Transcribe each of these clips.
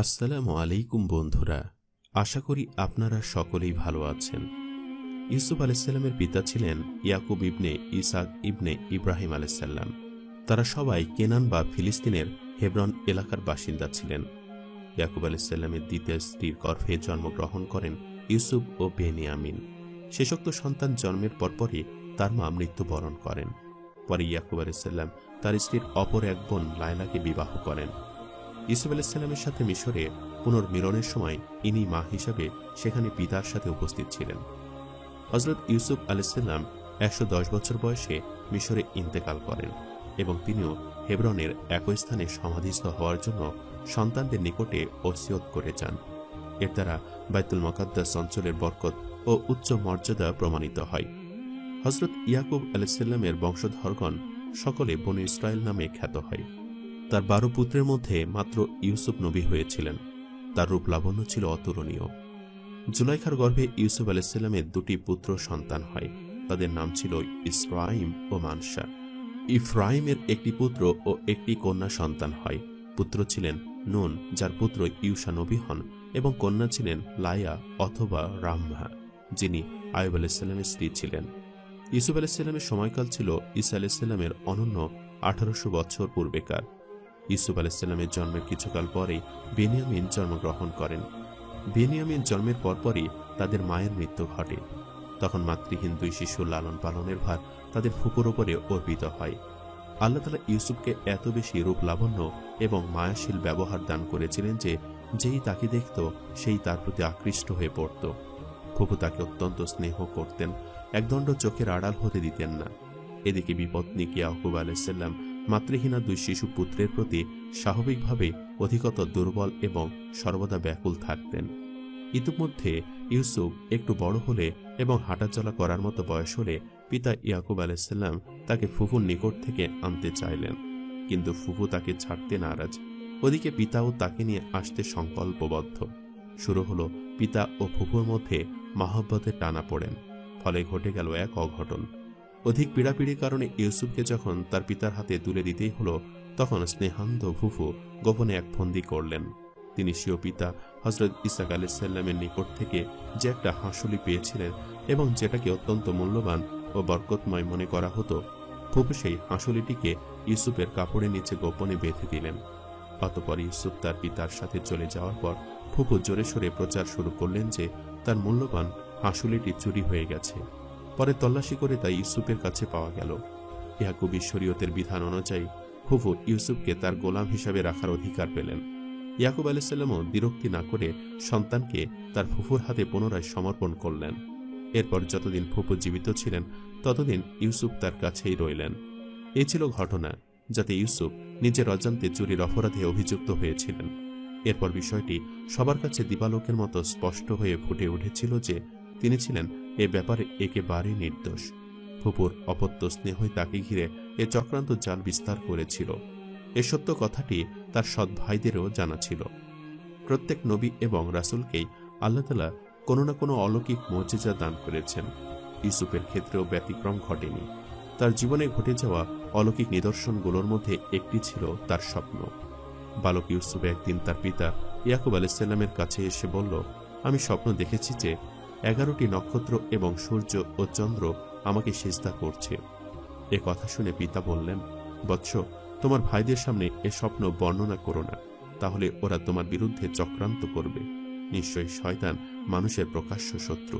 আসসালামু আলাইকুম বন্ধুরা, আশা করি আপনারা সকলেই ভালো আছেন। ইউসুফ আলাইসাল্লামের পিতা ছিলেন ইয়াকুব ইবনে ইসাক ইবনে ইব্রাহিম আলাইসাল্লাম। তারা সবাই কেনান বা ফিলিস্তিনের হেব্রন এলাকার বাসিন্দা ছিলেন। ইয়াকুব আলাইসাল্লামের দ্বিতীয় স্ত্রীর গর্ভে জন্মগ্রহণ করেন ইউসুফ ও বেনিয়ামিন। শেষোক্ত সন্তান জন্মের পরপরই তার মা মৃত্যুবরণ করেন। পরে ইয়াকুব আলাইসাল্লাম তার স্ত্রীর অপর এক বোন লায়লাকে বিবাহ করেন। ইউসুফ আলাইসাল্লামের সাথে মিশরে পুনর্মিলনের সময় ইনি মা হিসাবে সেখানে পিতার সাথে উপস্থিত ছিলেন। হযরত ইউসুফ আলাইসাল্লাম ১১০ বছর বয়সে মিশরে ইন্তেকাল করেন এবং তিনিও হেব্রনের একই স্থানে সমাধিস্থ হওয়ার জন্য সন্তানদের নিকটে ওসিয়ত করে যান। এর দ্বারা বাইতুল মুকাদ্দাস অঞ্চলের বরকত ও উচ্চ মর্যাদা প্রমাণিত হয়। হযরত ইয়াকুব আলাইসাল্লামের বংশধরগণ সকলে বনু ইসরায়েল নামে খ্যাত হয়। তার ১২ পুত্রের মধ্যে মাত্র ইউসুফ নবী হয়েছিলেন। তার রূপ লাবণ্য ছিল অতুলনীয়। জুলাইখার গর্ভে ইউসুফ আলাইসাল্লামের ২টি পুত্র সন্তান হয়। তাদের নাম ছিল ইসরাইম ও মানসা। ইফরাইমের একটি পুত্র ও একটি কন্যা সন্তান হয়। পুত্র ছিলেন নুন, যার পুত্র ইউসা নবী হন, এবং কন্যা ছিলেন লায়া অথবা রামহা, যিনি আয়ুব আলাইসাল্লামের স্ত্রী ছিলেন। ইউসুফ আলাইসাল্লামের সময়কাল ছিল ঈসা আলাইসাল্লামের অনন্য ১৮০০ বছর পূর্বেকার। ইউসুফ আলাইসাল্লামের জন্মের কিছুকাল পরেই বেনিয়ামিন জন্মগ্রহণ করেন। বেনিয়ামিন জন্মের পরপরই তাদের মায়ের মৃত্যু ঘটে। তখন মাতৃহীন ২ শিশুর লালন পালনের ভার তাদের ফুপুর ওপরে অর্পিত হয়। আল্লাহ তাআলা ইউসুফকে এত বেশি রূপ লাবণ্য এবং মায়াশীল ব্যবহার দান করেছিলেন যে যেই তাকে দেখত সেই তার প্রতি আকৃষ্ট হয়ে পড়ত। ফুপু তাকে অত্যন্ত স্নেহ করতেন, একদণ্ড চোখের আড়াল হতে দিতেন না। এদিকে বিপত্নিক ইয়াকুব আলাইসাল্লাম মাতৃহীনা ২ শিশু পুত্রের প্রতি স্বাভাবিকভাবে অধিকতর দুর্বল এবং সর্বদা ব্যাকুল থাকতেন। ইতিমধ্যে ইউসুফ একটু বড় হলে এবং হাঁটাচলা করার মতো বয়স হলে পিতা ইয়াকুব আলাইসাল্লাম তাকে ফুফুর নিকট থেকে আনতে চাইলেন, কিন্তু ফুফু তাকে ছাড়তে নারাজ। ওদিকে পিতাও তাকে নিয়ে আসতে সংকল্পবদ্ধ। শুরু হলো পিতা ও ফুফুর মধ্যে মহব্বতের টানা পড়েন। ফলে ঘটে গেল এক অঘটন। অধিক পীড়াপিড়ির কারণে ইউসুফকে যখন তার পিতার হাতে তুলে দিতেই হলো, তখন স্নেহান্ধ ফুফু গোপনে এক ফন্দি করলেন। তিনি স্বীয় পিতা হযরত ইসাক আলাইসাল্লামের নিকট থেকে যে একটা হাঁসুলি পেয়েছিলেন এবং যেটাকে অত্যন্ত মূল্যবান ও বরকতময় মনে করা হতো, ফুফু সেই হাঁসুলিটিকে ইউসুফের কাপড়ের নিচে গোপনে বেঁধে দিলেন। অতঃপর ইউসুফ তার পিতার সাথে চলে যাওয়ার পর ফুফু জোরে সোরে প্রচার শুরু করলেন যে তার মূল্যবান হাঁসুলিটি চুরি হয়ে গেছে। পরে তল্লাশি করে তা ইউসুফের কাছে পাওয়া গেল। ইয়াকুবী শরীয়তের বিধান অনুযায়ী ফুফু ইউসুফকে তার গোলাম হিসাবে রাখার অধিকার পেলেন। ইয়াকুব আলাইসাল্লামও বিরক্তি না করে সন্তানকে তার ফুফুর হাতে পুনরায় সমর্পণ করলেন। এরপর যতদিন ফুফু জীবিত ছিলেন ততদিন ইউসুফ তার কাছেই রইলেন। এই ছিল ঘটনা, যাতে ইউসুফ নিজের অজান্তে চুরির অপরাধে অভিযুক্ত হয়েছিলেন। এরপর বিষয়টি সবার কাছে দিবালোকের মতো স্পষ্ট হয়ে ফুটে উঠেছিল যে তিনি ছিলেন এ ব্যাপারে একেবারেই নির্দোষ। ফুপুর অপত্য স্নেহই তাকে ঘিরে এ চক্রান্ত জাল বিস্তার করেছিল। এ সত্য কথাটি তার সৎ ভাইদেরও জানা ছিল। প্রত্যেক নবী এবং রাসূলকেই আল্লাহ তাআলা কোনো না কোনো অলৌকিক মুজিজা দান করেছেন। ইউসুফের ক্ষেত্রেও ব্যতিক্রম ঘটেনি। তার জীবনে ঘটে যাওয়া অলৌকিক নিদর্শনগুলোর মধ্যে একটি ছিল তার স্বপ্ন। বালক ইউসুফ একদিন তার পিতা ইয়াকুব আলাইসাল্লামের কাছে এসে বলল, আমি স্বপ্ন দেখেছি যে 11টি নক্ষত্র এবং সূর্য ও চন্দ্র আমাকে সিজদা করছে। এ কথা শুনে পিতা বললেন, বৎস, তোমার ভাইদের সামনে এ স্বপ্ন বর্ণনা করো না, তাহলে ওরা তোমার বিরুদ্ধে চক্রান্ত করবে। নিশ্চয়ই শয়তান মানুষের প্রকাশ্য শত্রু।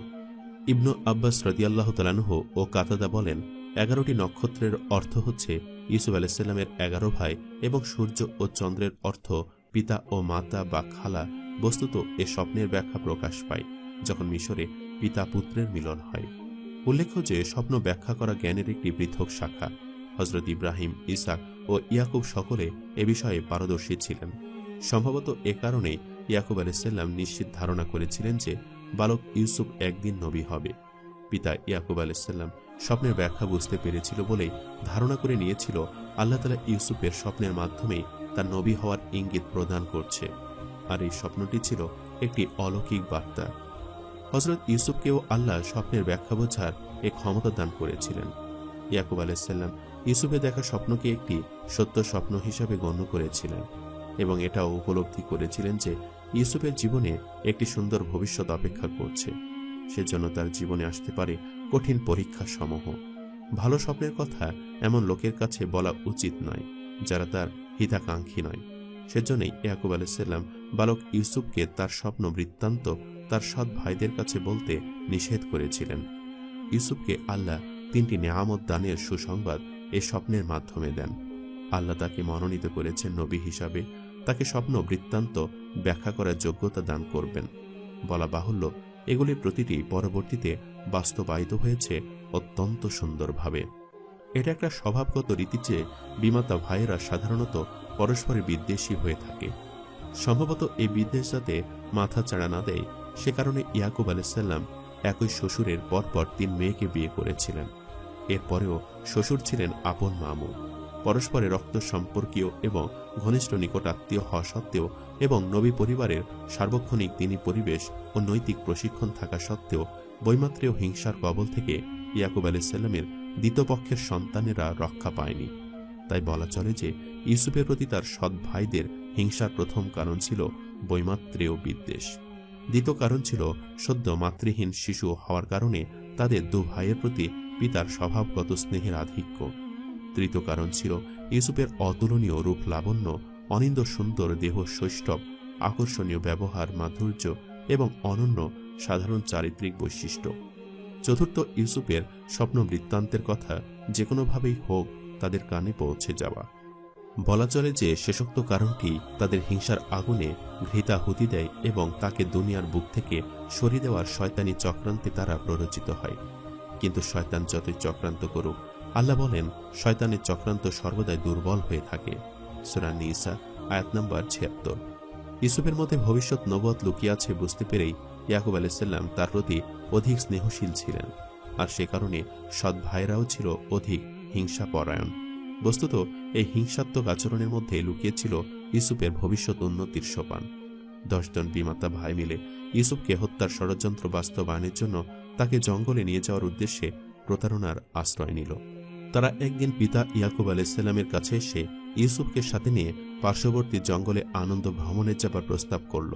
ইবনু আব্বাস রাদিয়াল্লাহু তাআলা আনহু ও কাতাদা বলেন, 11টি নক্ষত্রের অর্থ হচ্ছে ইউসুফ আলাইসাল্লামের 11 ভাই এবং সূর্য ও চন্দ্রের অর্থ পিতা ও মাতা বা খালা। বস্তুত এ স্বপ্নের ব্যাখ্যা প্রকাশ পায় যখন মিশরে পিতা পুত্রের মিলন হয়। উল্লেখ্য যে স্বপ্ন ব্যাখ্যা করা জ্ঞানের একটি পৃথক শাখা। হযরত ইব্রাহিম, ইসাক ও ইয়াকুব সকলে এ বিষয়ে পারদর্শী ছিলেন। সম্ভবত এ কারণেই ইয়াকুব আলাইসাল্লাম নিশ্চিত ধারণা করেছিলেন যে বালক ইউসুফ একদিন নবী হবে। পিতা ইয়াকুব আলাইসাল্লাম স্বপ্নের ব্যাখ্যা বুঝতে পেরেছিল বলেই ধারণা করে নিয়েছিল আল্লাহ তাআলা ইউসুফের স্বপ্নের মাধ্যমেই তার নবী হওয়ার ইঙ্গিত প্রদান করছে। আর এই স্বপ্নটি ছিল একটি অলৌকিক বার্তা। হযরত ইউসুফকেও আল্লাহ স্বপ্নের ব্যাখ্যা বোঝার এ ক্ষমতা দান করেছিলেন। ইয়াকুব আলাইসাল্লাম ইউসুফে দেখা স্বপ্নকে একটি সত্য স্বপ্ন হিসাবে গণ্য করেছিলেন। এবং এটাও উপলব্ধি করেছিলেন যে ইউসুফের জীবনে একটি সুন্দর ভবিষ্যৎ অপেক্ষা করছে। সেজন্য তার জীবনে আসতে পারে কঠিন পরীক্ষা সমূহ। ভালো স্বপ্নের কথা এমন লোকের কাছে বলা উচিত নয় যারা তার হিতাকাঙ্ক্ষী নয়। সেজন্যই ইয়াকুব আলাইহিসসালাম বালক ইউসুফকে তার স্বপ্ন বৃত্তান্ত তার সৎ ভাইদের কাছে বলতে নিষেধ করেছিলেন। ইউসুফকে আল্লাহ 3টি নেয়ামত দানের সুসংবাদ এই স্বপ্নের মাধ্যমে দেন। আল্লাহ তাকে মনোনীত করেছেন নবী হিসাবে, তাকে স্বপ্ন বৃত্তান্ত ব্যাখ্যা করার যোগ্যতা দান করবেন। বলা বাহুল্য, এগুলির প্রতিটি পরবর্তীতে বাস্তবায়িত হয়েছে অত্যন্ত সুন্দরভাবে। এটা একটা স্বভাবগত রীতি যে বিমাতা ভাইয়েরা সাধারণত পরস্পরের বিদ্বেষী হয়ে থাকে। সম্ভবত এই বিদ্বেষ যাতে মাথা চাড়া না দেয় সে কারণে ইয়াকুব আলাইহিসসালাম একই শ্বশুরের পরপর 3 মেয়েকে বিয়ে করেছিলেন। এরপরেও শ্বশুর ছিলেন আপন মামু। পরস্পরে রক্ত সম্পর্কীয় এবং ঘনিষ্ঠ নিকটাত্মীয় হওয়া সত্ত্বেও এবং নবী পরিবারের সার্বক্ষণিক দিনী পরিবেশ ও নৈতিক প্রশিক্ষণ থাকা সত্ত্বেও বৈমাত্রেয় হিংসার কবল থেকে ইয়াকুব আলাইহিসসালামের দ্বিতীয় পক্ষের সন্তানেরা রক্ষা পায়নি। তাই বলা চলে যে ইউসুফের প্রতি তার সৎ ভাইদের হিংসার প্রথম কারণ ছিল বৈমাত্রেয় বিদ্বেষ। দ্বিতীয় কারণ ছিল সদ্য মাতৃহীন শিশু হওয়ার কারণে তাদের 2 ভাইয়ের প্রতি পিতার স্বভাবগত স্নেহের আধিক্য। তৃতীয় কারণ ছিল ইউসুফের অতুলনীয় রূপ লাবণ্য, অনিন্দ সুন্দর দেহ সৌষ্ঠব, আকর্ষণীয় ব্যবহার মাধুর্য এবং অনন্য সাধারণ চারিত্রিক বৈশিষ্ট্য। চতুর্থ, ইউসুফের স্বপ্ন বৃত্তান্তের কথা যে কোনোভাবেই হোক তাদের কানে পৌঁছে যাওয়া। বলা চলে যে শেষোক্ত কারণটি তাদের হিংসার আগুনে ঘৃতাহুতি দেয় এবং তাকে দুনিয়ার বুক থেকে সরিয়ে দেওয়ার শয়তানি চক্রান্তে তারা প্ররোচিত হয়। কিন্তু শয়তান যতই চক্রান্ত করুক, আল্লাহ বলেন শয়তানের চক্রান্ত সর্বদাই দুর্বল হয়ে থাকে। সূরা নিসা আয়াত নম্বর 76। ইউসুফের মধ্যে ভবিষ্যৎ নবুয়ত লুকিয়ে আছে বুঝতে পেরেই ইয়াকুব আলাইহিসসালাম তার প্রতি অধিক স্নেহশীল ছিলেন, আর সে কারণে সৎ ভাইরাও ছিল অধিক হিংসাপরায়ণ। বস্তুত এই হিংসাত্মক আচরণের মধ্যে লুকিয়েছিল ইউসুফের ভবিষ্যৎ উন্নতির সোপান। 10 জন বিমাতা ভাই মিলে ইউসুফকে হত্যার ষড়যন্ত্র বাস্তবায়নের জন্য তাকে জঙ্গলে নিয়ে যাওয়ার উদ্দেশ্যে প্রতারণার আশ্রয় নিল। তারা একদিন পিতা ইয়াকুব আলাইহিসসালামের কাছে এসে ইউসুফকে সাথে নিয়ে পার্শ্ববর্তী জঙ্গলে আনন্দ ভ্রমণে যাবার প্রস্তাব করল।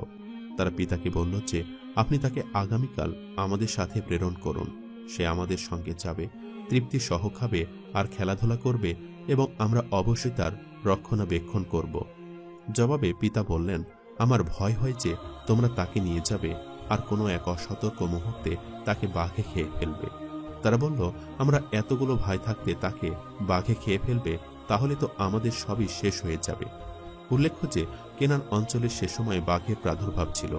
তারা পিতাকে বলল যে আপনি তাকে আগামীকাল আমাদের সাথে প্রেরণ করুন। সে আমাদের সঙ্গে যাবে, তৃপ্তি সহ খাবে আর খেলাধুলা করবে এবং আমরা অবশ্যই তার রক্ষণাবেক্ষণ করব। জবাবে পিতা বললেন, আমার ভয় হয় যে তোমরা তাকে নিয়ে যাবে আর কোনো এক অসতর্ক মুহূর্তে তাকে বাঘে খেয়ে ফেলবে। তারা বলল, আমরা এতগুলো ভাই থাকতে তাকে বাঘে খেয়ে ফেলবে, তাহলে তো আমাদের সবই শেষ হয়ে যাবে। উল্লেখ্য যে কেনান অঞ্চলে সে সময় বাঘের প্রাদুর্ভাব ছিল।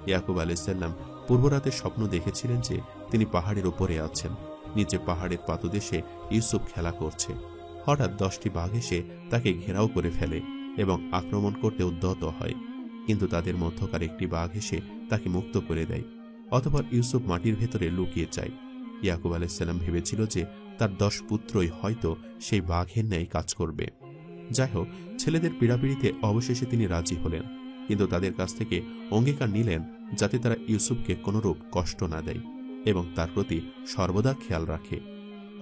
ইয়াকুব আলাইহিসসালাম পূর্বরাতে স্বপ্ন দেখেছিলেন যে তিনি পাহাড়ের উপরে আছেন, নিচে পাহাড়ের পাদদেশে ইউসুফ খেলা করছে। হঠাৎ 10টি বাঘ এসে তাকে ঘেরাও করে ফেলে এবং আক্রমণ করতে উদ্যত হয়, কিন্তু তাদের মধ্যকার একটি বাঘ এসে তাকে মুক্ত করে দেয়। অতঃপর ইউসুফ মাটির ভেতরে লুকিয়ে যায়। ইয়াকুব আলাইহিসসালাম ভেবেছিল যে তার 10 পুত্রই হয়তো সেই বাঘের ন্যায় কাজ করবে। যাই হোক, ছেলেদের পীড়াপিড়িতে অবশেষে তিনি রাজি হলেন, কিন্তু তাদের কাছ থেকে অঙ্গীকার নিলেন যাতে তারা ইউসুফকে কোনরূপ কষ্ট না দেয় এবং তার প্রতি সর্বদা খেয়াল রাখে।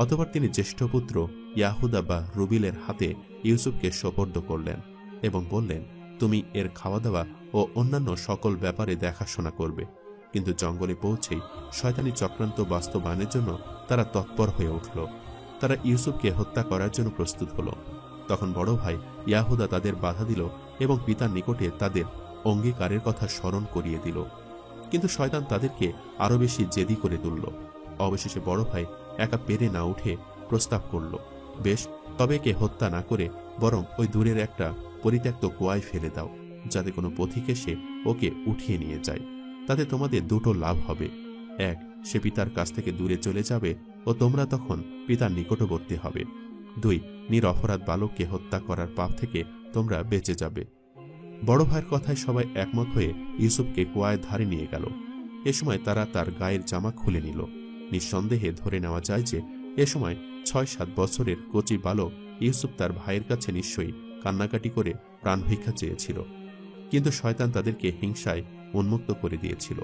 অতঃপর তিনি জ্যেষ্ঠ পুত্র ইয়াহুদা বা রুবিলের হাতে ইউসুফকে সোপর্দ করলেন এবং বললেন, তুমি এর খাওয়া দাওয়া ও অন্যান্য সকল ব্যাপারে দেখাশোনা করবে। কিন্তু জঙ্গলে পৌঁছেই শয়তানি চক্রান্ত বাস্তবায়নের জন্য তারা তৎপর হয়ে উঠল। তারা ইউসুফকে হত্যা করার জন্য প্রস্তুত হল। তখন বড় ভাই ইয়াহুদা তাদের বাধা দিল এবং পিতার নিকটে তাদের অঙ্গীকারের কথা স্মরণ করিয়ে দিল, কিন্তু শয়তান তাদেরকে আরো বেশি জেদি করে তুলল। অবশেষে বড় ভাই একা পেরে না উঠে প্রস্তাব করল, বেশ, তবে একে হত্যা না করে বরং ওই দূরের একটা পরিত্যক্ত কুয়ায় ফেলে দাও, যাতে কোনো পথিক এসে ওকে উঠিয়ে নিয়ে যায়। তাতে তোমাদের 2টো লাভ হবে। 1, সে পিতার কাছ থেকে দূরে চলে যাবে ও তোমরা তখন পিতার নিকটবর্তী হবে। 2, নিরপরাধ বালককে হত্যা করার পাপ থেকে তোমরা বেঁচে যাবে। বড় ভাইয়ের কথায় সবাই একমত হয়ে ইউসুফকে কুয়ায় ধারে নিয়ে গেল। এ সময় তারা তার গায়ের জামা খুলে নিল। নিঃসন্দেহে ধরে নেওয়া যায় যে এ সময় 6-7 বছরের কচি বালক ইউসুফ তার ভাইয়ের কাছে নিশ্চয়ই কান্নাকাটি করে প্রাণ ভিক্ষা চেয়েছিল, কিন্তু শয়তান তাদেরকে হিংসায় উন্মুক্ত করে দিয়েছিল।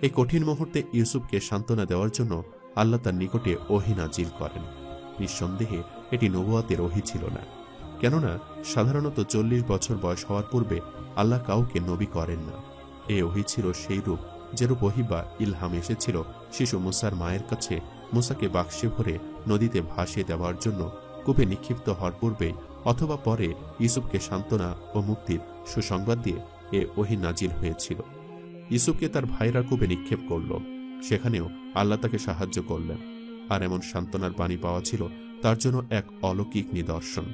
এই কঠিন মুহূর্তে ইউসুফকে সান্ত্বনা দেওয়ার জন্য আল্লাহ তার নিকটে ওহী নাজিল করেন। নিঃসন্দেহে এটি নবুয়তের ওহী ছিল না। কেননা সাধারণত 40 বছর বয়স হওয়ার পূর্বে আল্লাহ কাউকে নবী করেন না। এ ওহী ছিল সেই রূপ যেরূপ ওহী বা ইলহাম এসেছিল শিশু মুসার মায়ের কাছে মুসাকে বাক্সে ভরে নদীতে ভাসিয়ে দেওয়ার জন্য কূপে নিক্ষিপ্ত হওয়ার পূর্বে অথবা পরে ইউসুফকে সান্ত্বনা ও মুক্তির সুসংবাদ দিয়ে এ ওহী নাজিল হয়েছিল। ইউসুফকে তার ভাইরা কূপে নিক্ষেপ করল, সেখানেও আল্লাহ তাকে সাহায্য করলেন। আর এমন সান্ত্বনার বাণী পাওয়া ছিল তার জন্য এক অলৌকিক নিদর্শন।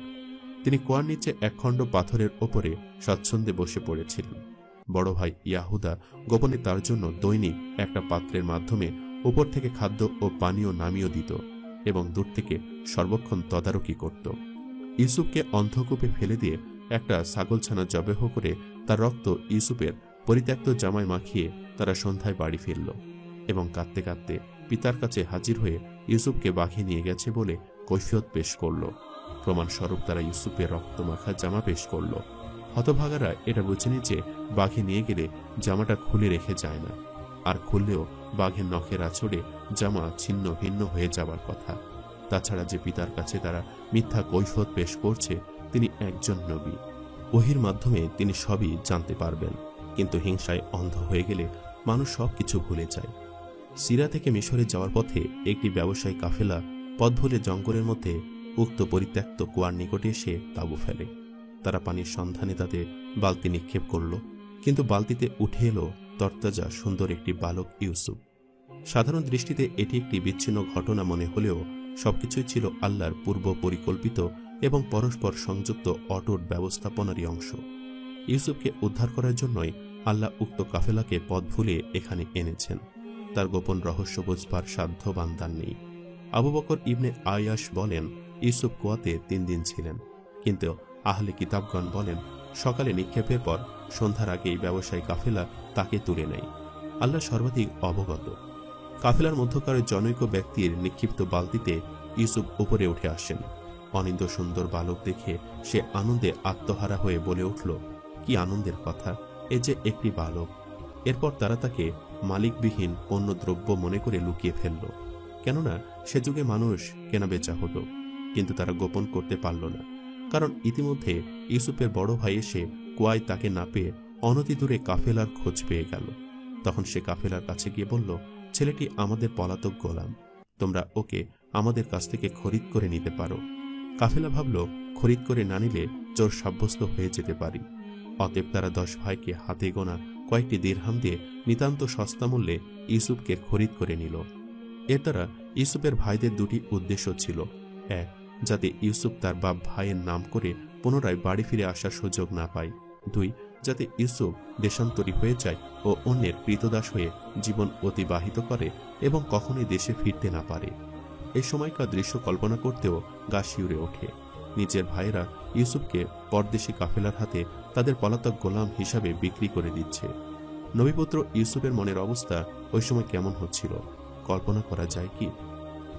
তিনি কুয়ার নিচে একখণ্ড পাথরের ওপরে স্বাচ্ছন্দ্যে বসে পড়েছিলেন। বড় ভাই ইয়াহুদা গোপনে তার জন্য দৈনিক একটা পাত্রের মাধ্যমে উপর থেকে খাদ্য ও পানীয় নামিয়ে দিত এবং দূর থেকে সর্বক্ষণ তদারকি করত। ইউসুফকে অন্ধকূপে ফেলে দিয়ে একটা ছাগলছানা জবেহ করে তার রক্ত ইউসুফের পরিত্যক্ত জামায় মাখিয়ে তারা সন্ধ্যায় বাড়ি ফিরল এবং কাঁদতে কাঁদতে পিতার কাছে হাজির হয়ে ইউসুফকে বাঘে নিয়ে গেছে বলে কৈফিয়ত পেশ করল। প্রমাণস্বরূপ তারা ইউসুফের রক্তমাখা জামা পেশ করল। হতভাগারা এটা বুঝেনি যে বাঘে নিয়ে গেলে জামাটা খুলে রেখে যায় না, আর খুললেও বাঘের নখের আঁচড়ে জামা ছিন্ন ভিন্ন হয়ে যাবার কথা। তাছাড়া যে পিতার কাছে তারা মিথ্যা কৈফিয়ত পেশ করছে তিনি একজন নবী, ওহীর মাধ্যমে তিনি সবই জানতে পারবেন। কিন্তু হিংসায় অন্ধ হয়ে গেলে মানুষ সবকিছু ভুলে যায়। সিরা থেকে মিশরে যাওয়ার পথে একটি ব্যবসায়ী কাফেলা পথ ভুলে জঙ্গলের মধ্যে উক্ত পরিত্যক্ত কুয়ার নিকটে এসে তাঁবু ফেলে। তারা পানির সন্ধানে তাতে বালতি নিক্ষেপ করল, কিন্তু বালতিতে উঠে এলো তরতাজা সুন্দর একটি বালক ইউসুফ। সাধারণ দৃষ্টিতে এটি একটি বিচ্ছিন্ন ঘটনা মনে হলেও সবকিছুই ছিল আল্লাহর পূর্ব পরিকল্পিত এবং পরস্পর সংযুক্ত অটুট ব্যবস্থাপনারই অংশ। ইউসুফকে উদ্ধার করার জন্যই আল্লাহ উক্ত কাফেলাকে পথ ভুলে এখানে এনেছেন। তার গোপন রহস্য বুঝবার সাধ্য বান্দার নেই। আবু বকর ইবনে আয়াশ বলেন, ইউসুফ কুয়াতে 3 দিন ছিলেন, কিন্তু আহলে কিতাবগণ বলেন সকালে নিক্ষেপের পর সন্ধ্যার আগেই ব্যবসায়ী কাফেলা তাকে তুলে নেয়। আল্লাহ সর্বাধিক অবগত। কাফেলার মধ্যকার জনৈক ব্যক্তির নিক্ষিপ্ত বালতিতে ইউসুফ উপরে উঠে আসেন। অনিন্দ সুন্দর বালক দেখে সে আনন্দে আত্মহারা হয়ে বলে উঠল, কি আনন্দের কথা, এ যে একটি বালক। এরপর তারা তাকে মালিকবিহীন পণ্য দ্রব্য মনে করে লুকিয়ে ফেলল, কেননা সে যুগে মানুষ কেনাবেচা হতো। কিন্তু তারা গোপন করতে পারল না, কারণ ইতিমধ্যে ইউসুফের বড় ভাই এসে কুয়ায় তাকে না পেয়ে অনতি দূরে কাফেলার খোঁজ পেয়ে গেল। তখন সে কাফেলার কাছে গিয়ে বলল, ছেলেটি আমাদের পলাতক গোলাম, তোমরা ওকে আমাদের কাছ থেকে খরিদ করে নিতে পারো। কাফেলা ভাবল, খরিদ করে না নিলে চোর সাব্যস্ত হয়ে যেতে পারি। অতএব তারা 10 ভাইকে হাতে গোনা কয়েকটি দিরহাম দিয়ে নিতান্ত সস্তা মূল্যে ইউসুফকে খরিদ করে নিল। এর দ্বারা ইউসুফের ভাইদের 2টি উদ্দেশ্য ছিল। এক, যাতে ইউসুফ তার বাপ ভাইয়ের নাম করে পুনরায় বাড়ি ফিরে আসার সুযোগ না পায়। 2, যাতে ইউসুফ দেশান্তরী হয়ে যায় ও অন্যের কৃতদাস হয়ে জীবন অতিবাহিত করে এবং কখনোই দেশে ফিরতে না পারে। এই সময়কার দৃশ্য কল্পনা করতেও গা শিউরে ওঠে। নিজের ভাইয়েরা ইউসুফকে পরদেশী কাফেলার হাতে তাদের পলাতক গোলাম হিসাবে বিক্রি করে দিচ্ছে। নবীপুত্র ইউসুফের মনের অবস্থা ওই সময় কেমন হচ্ছিল কল্পনা করা যায় কি?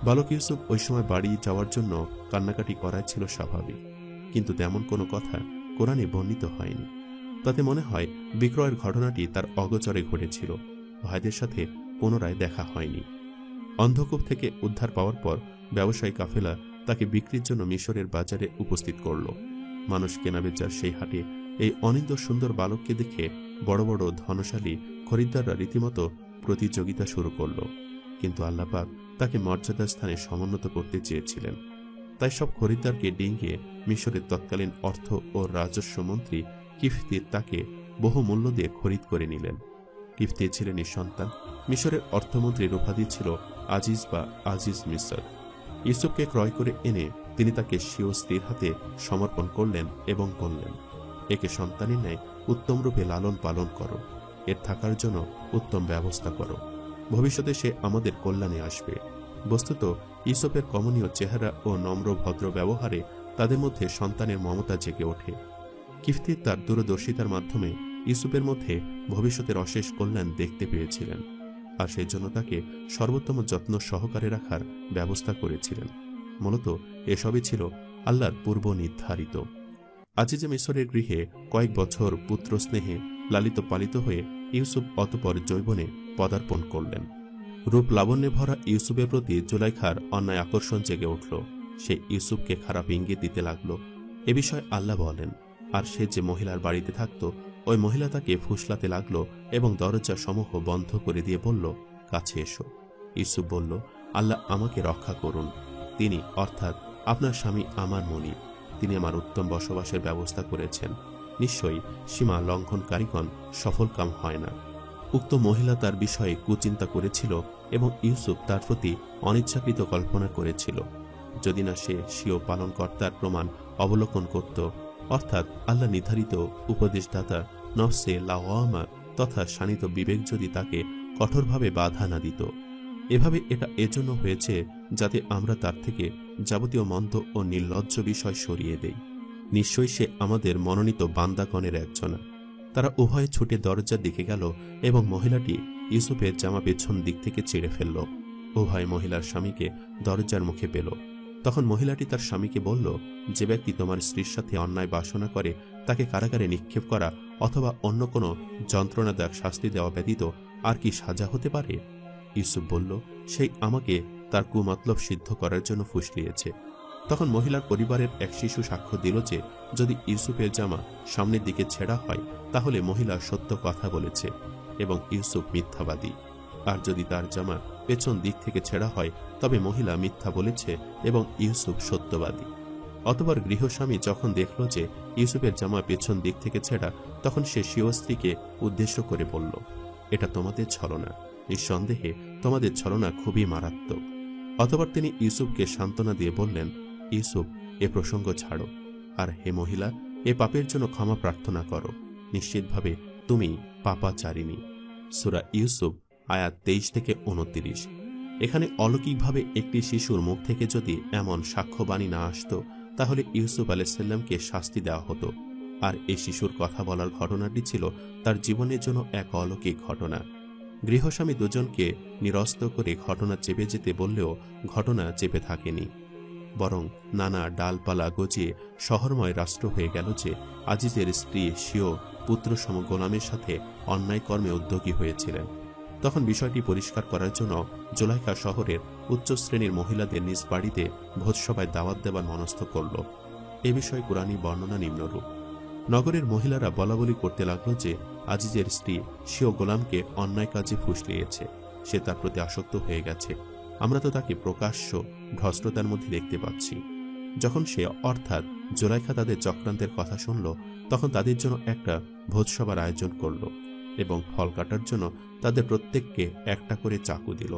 বালক ইউসুফ ওই সময় বাড়ি যাওয়ার জন্য কান্নাকাটি করাই ছিল স্বাভাবিক, কিন্তু তেমন কোনো কথা কোরআনে বর্ণিত হয়নি। তাতে মনে হয় বিক্রয়ের ঘটনাটি তার অগোচরে ঘটেছিল, ভাইদের সাথে পুনরায় দেখা হয়নি। অন্ধকূপ থেকে উদ্ধার পাওয়ার পর ব্যবসায়ী কাফেলা তাকে বিক্রির জন্য মিশরের বাজারে উপস্থিত করল। মানুষ কেনাবেচার সেই হাটে এই অনিন্দ সুন্দর বালককে দেখে বড় বড় ধনশালী খরিদ্দাররা রীতিমতো প্রতিযোগিতা শুরু করল, কিন্তু আল্লাহ পাক তাকে মর্যাদার স্থানে সমুন্নত করতে চেয়েছিলেন। তাই সব খরিদ্দারকে ডিঙ্গিয়ে মিশরের তৎকালীন অর্থ ও রাজস্ব মন্ত্রী কিফতি তাকে বহু মূল্য দিয়ে খরিদ করে নিলেন। কিফতি ছিলেন নিঃসন্তান। মিশরের অর্থমন্ত্রীর উপাধি ছিল আজিজ বা আজিজ মিসর। ইউসুফকে ক্রয় করে এনে তিনি তাকে স্বীয় স্ত্রীর হাতে সমর্পণ করলেন এবং বললেন, একে সন্তানের ন্যায় উত্তম রূপে লালন পালন করো, এর থাকার জন্য উত্তম ব্যবস্থা করো, ভবিষ্যতে সে আমাদের কল্যাণে আসবে। বস্তুত ইউসুফের কমনীয় চেহারা ও নম্র ভদ্র ব্যবহারে তাদের মধ্যে সন্তানের মমতা জেগে ওঠে। কিফতি তার দূরদর্শিতার মাধ্যমে ইউসুফের মধ্যে ভবিষ্যতের অশেষ কল্যাণ দেখতে পেয়েছিলেন, আর সেই জন্য তাকে সর্বোত্তম যত্ন সহকারে রাখার ব্যবস্থা করেছিলেন। মূলত এসবই ছিল আল্লাহর পূর্ব নির্ধারিত। আজিজে মিসরের গৃহে কয়েক বছর পুত্র স্নেহে লালিত পালিত হয়ে ইউসুফ অতঃপর যৌবনে পদার্পণ করলেন। রূপ লাবণ্যে ভরা ইউসুফের প্রতি জুলাইখার অন্যায় আকর্ষণ জেগে উঠল। সে ইউসুফকে খারাপ ইঙ্গিত দিতে লাগল। এ বিষয়ে আল্লাহ বলেন, আর সে যে মহিলার বাড়িতে থাকত ওই মহিলা তাকে ফুসলাতে লাগলো এবং দরজা সমূহ বন্ধ করে দিয়ে বলল, কাছে এসো। ইউসুফ বলল, আল্লাহ আমাকে রক্ষা করুন। তিনি অর্থাৎ আপনার স্বামী আমার মনিব, তিনি আমার উত্তম বসবাসের ব্যবস্থা করেছেন। নিশ্চয়ই সীমা লঙ্ঘনকারীগণ সফলকাম হয় না। উক্ত মহিলা তার বিষয়ে কুচিন্তা করেছিল এবং ইউসুফ তার প্রতি অনিচ্ছাকৃত কল্পনা করেছিল, যদি না সে স্বীয় পালনকর্তার প্রমাণ অবলোকন করত, অর্থাৎ আল্লাহ নির্ধারিত উপদেশদাতা নফসে লাওয়ামা তথা শানিত বিবেক যদি তাকে কঠোরভাবে বাধা না দিত। এভাবে এটা এজন্য হয়েছে যাতে আমরা তার থেকে যাবতীয় মন্দ ও নির্লজ্জ বিষয় সরিয়ে দেই। নিশ্চয়ই সে আমাদের মনোনীত বান্দাগণের একজনা। তারা উভয়ে ছুটে দরজার দিকে গেল এবং মহিলাটি ইউসুফের জামা পেছন দিক থেকে ছিঁড়ে ফেলল। উভয় মহিলার স্বামীকে দরজার মুখে পেল। তখন মহিলাটি তার স্বামীকে বলল, যে ব্যক্তি তোমার স্ত্রীর সাথে অন্যায় বাসনা করে তাকে কারাগারে নিক্ষেপ করা অথবা অন্য কোনো যন্ত্রণাদায়ক শাস্তি দেওয়া ব্যতীত আর কি সাজা হতে পারে? ইউসুফ বলল, সেই আমাকে তার কুমতলব সিদ্ধ করার জন্য ফুসলিয়েছে। তখন মহিলার পরিবারের এক শিশু সাক্ষ্য দিল যে যদি ইউসুফের জামা সামনের দিকে ছেঁড়া হয় তাহলে মহিলা সত্য কথা বলেছে এবং ইউসুফ মিথ্যাবাদী, আর যদি তার জামা পেছন দিক থেকে ছেঁড়া হয় তবে মহিলা মিথ্যা বলেছে এবং ইউসুফ সত্যবাদী। অতঃপর গৃহস্বামী যখন দেখল যে ইউসুফের জামা পেছন দিক থেকে ছেঁড়া, তখন সে স্বীয় স্ত্রীকে উদ্দেশ্য করে বলল, এটা তোমাদের ছলনা, নিঃসন্দেহে তোমাদের ছলনা খুবই মারাত্মক। অতঃপর তিনি ইউসুফকে সান্ত্বনা দিয়ে বললেন, ইউসুফ, এ প্রসঙ্গ ছাড়ো, আর হে মহিলা, এ পাপের জন্য ক্ষমা প্রার্থনা করো, নিশ্চিতভাবে তুমি পাপাচারিণী। সূরা ইউসুফ আয়াত 23 থেকে 29। এখানে অলৌকিকভাবে একটি শিশুর মুখ থেকে যদি এমন সাক্ষ্যবাণী না আসত তাহলে ইউসুফ আলাইহিসসালামকে শাস্তি দেওয়া হতো। আর এই শিশুর কথা বলার ঘটনাটি ছিল তার জীবনের জন্য এক অলৌকিক ঘটনা। গৃহস্বামী দুজনকে নিরস্ত করে ঘটনা চেপে যেতে বললেও ঘটনা চেপে থাকেনি, বরং নানা ডালপালা গজিয়ে শহরময় রাষ্ট্র হয়ে গেল যে আজিজের স্ত্রী স্বীয় পুত্রসম গোলামের সাথে অন্যায় কর্মে উদ্যোগী হয়েছিলেন। তখন বিষয়টি পরিষ্কার করার জন্য জুলাইখা শহরের উচ্চ শ্রেণীর মহিলাদের নিজ বাড়িতে ভোজসভায় দাওয়াত দেবার মনস্থ করল। এ বিষয়ে কুরআনী বর্ণনা নিম্নরূপ। নগরের মহিলারা বলাবলি করতে লাগল যে আজিজের স্ত্রী স্বীয় গোলামকে অন্যায় কাজে ফুসলিয়েছে, সে তার প্রতি আসক্ত হয়ে গেছে, আমরা তো তাকে প্রকাশ্য ভ্রষ্টতার মধ্যে দেখতে পাচ্ছি। যখন সে অর্থাৎ জুলাইখা তাদের চক্রান্তের কথা শুনল তখন তাদের জন্য একটা ভোজসভার আয়োজন করল এবং ফল কাটার জন্য তাদের প্রত্যেককে একটা করে চাকু দিল।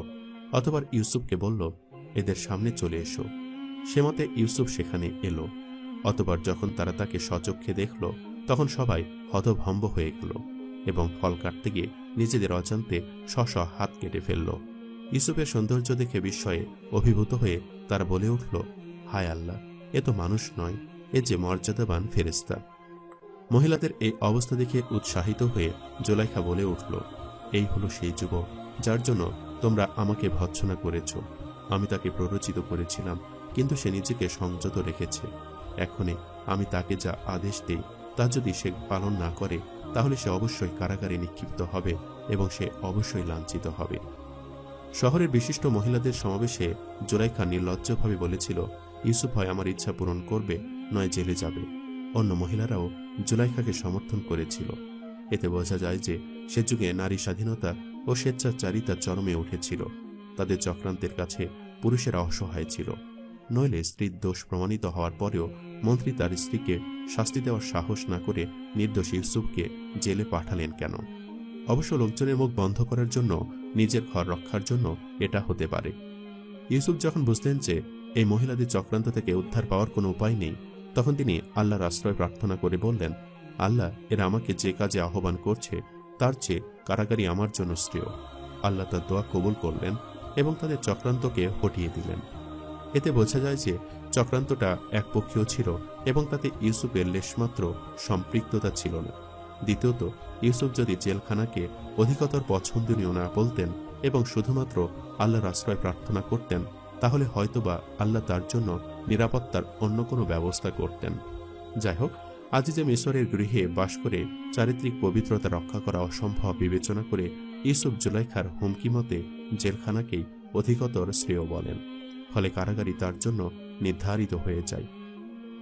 অতঃপর ইউসুফকে বলল, এদের সামনে চলে এসো। সে মতে ইউসুফ সেখানে এলো। অতঃপর যখন তারা তাকে সচক্ষে দেখল তখন সবাই হতভম্ব হয়ে গেল এবং ফল কাটতে গিয়ে নিজেদের অজান্তে স্ব হাত কেটে ফেলল। ইউসুফের সৌন্দর্য দেখে বিস্ময়ে অভিভূত হয়ে তারা বলে উঠল, হায় আল্লাহ, এ তো মানুষ নয়, এ যে মর্যাদাবান ফেরেশতা। মহিলাদের এই অবস্থা দেখে উৎসাহিত হয়ে জুলাইখা বলে উঠল, এই হলো সেই যুবক যার জন্য তোমরা আমাকে ভৎসনা করেছ। আমি তাকে প্ররোচিত করেছিলাম, কিন্তু সে নিজেকে সংযত রেখেছে। এখনই আমি তাকে যা আদেশ দিই তা যদি সে পালন না করে তাহলে সে অবশ্যই কারাগারে নিক্ষিপ্ত হবে এবং সে অবশ্যই লাঞ্ছিত হবে। শহরের বিশিষ্ট মহিলাদের সমাবেশে জুলাইখা নির্লজ্জভাবে বলেছিল, ইউসুফ হয় আমার ইচ্ছা পূরণ করবে, নয় জেলে যাবে। অন্য মহিলারাও জুলাইখাকে সমর্থন করেছিল। এতে বোঝা যায় যে সে যুগে নারী স্বাধীনতা ও স্বেচ্ছাচারিতা চরমে উঠেছিল। তাদের চক্রান্তের কাছে পুরুষেরা অসহায় ছিল। নইলে স্ত্রীর দোষ প্রমাণিত হওয়ার পরেও মন্ত্রী তার স্ত্রীকে শাস্তি দেওয়ার সাহস না করে নির্দোষ ইউসুফকে জেলে পাঠালেন কেন? অবশ্য লোকজনের মুখ বন্ধ করার জন্য, নিজের ঘর রক্ষার জন্য এটা হতে পারে। ইউসুফ যখন বুঝলেন যে এই মহিলাদের চক্রান্ত থেকে উদ্ধার পাওয়ার কোনো উপায় নেই, তখন তিনি আল্লাহর আশ্রয় প্রার্থনা করে বললেন, আল্লাহ, এরা আমাকে যে কাজে আহ্বান করছে তার চেয়ে কারাগারি আমার জন্য শ্রেয়। আল্লাহ তার দোয়া কবুল করলেন এবং তাদের চক্রান্তকে হটিয়ে দিলেন। এতে বোঝা যায় যে চক্রান্তটা একপক্ষীয় ছিল এবং তাতে ইউসুফের লেশমাত্র সম্পৃক্ততা ছিল না। দ্বিতীয়ত, ইউসুফ যদি জেলখানাকে অধিকতর পছন্দনীয় না বলতেন এবং শুধুমাত্র আল্লাহর আশ্রয় প্রার্থনা করতেন তাহলে হয়তোবা আল্লাহ তার জন্য নিরাপত্তার অন্য কোনো ব্যবস্থা করতেন। যাই হোক, আজিজে মিসরের গৃহে বাস করে চারিত্রিক পবিত্রতা রক্ষা করা অসম্ভব বিবেচনা করে ইউসুফ জুলাইখার হুমকি মতে জেলখানাকেই অধিকতর শ্রেয় বলেন। ফলে কারাগারি তার জন্য নির্ধারিত হয়ে যায়।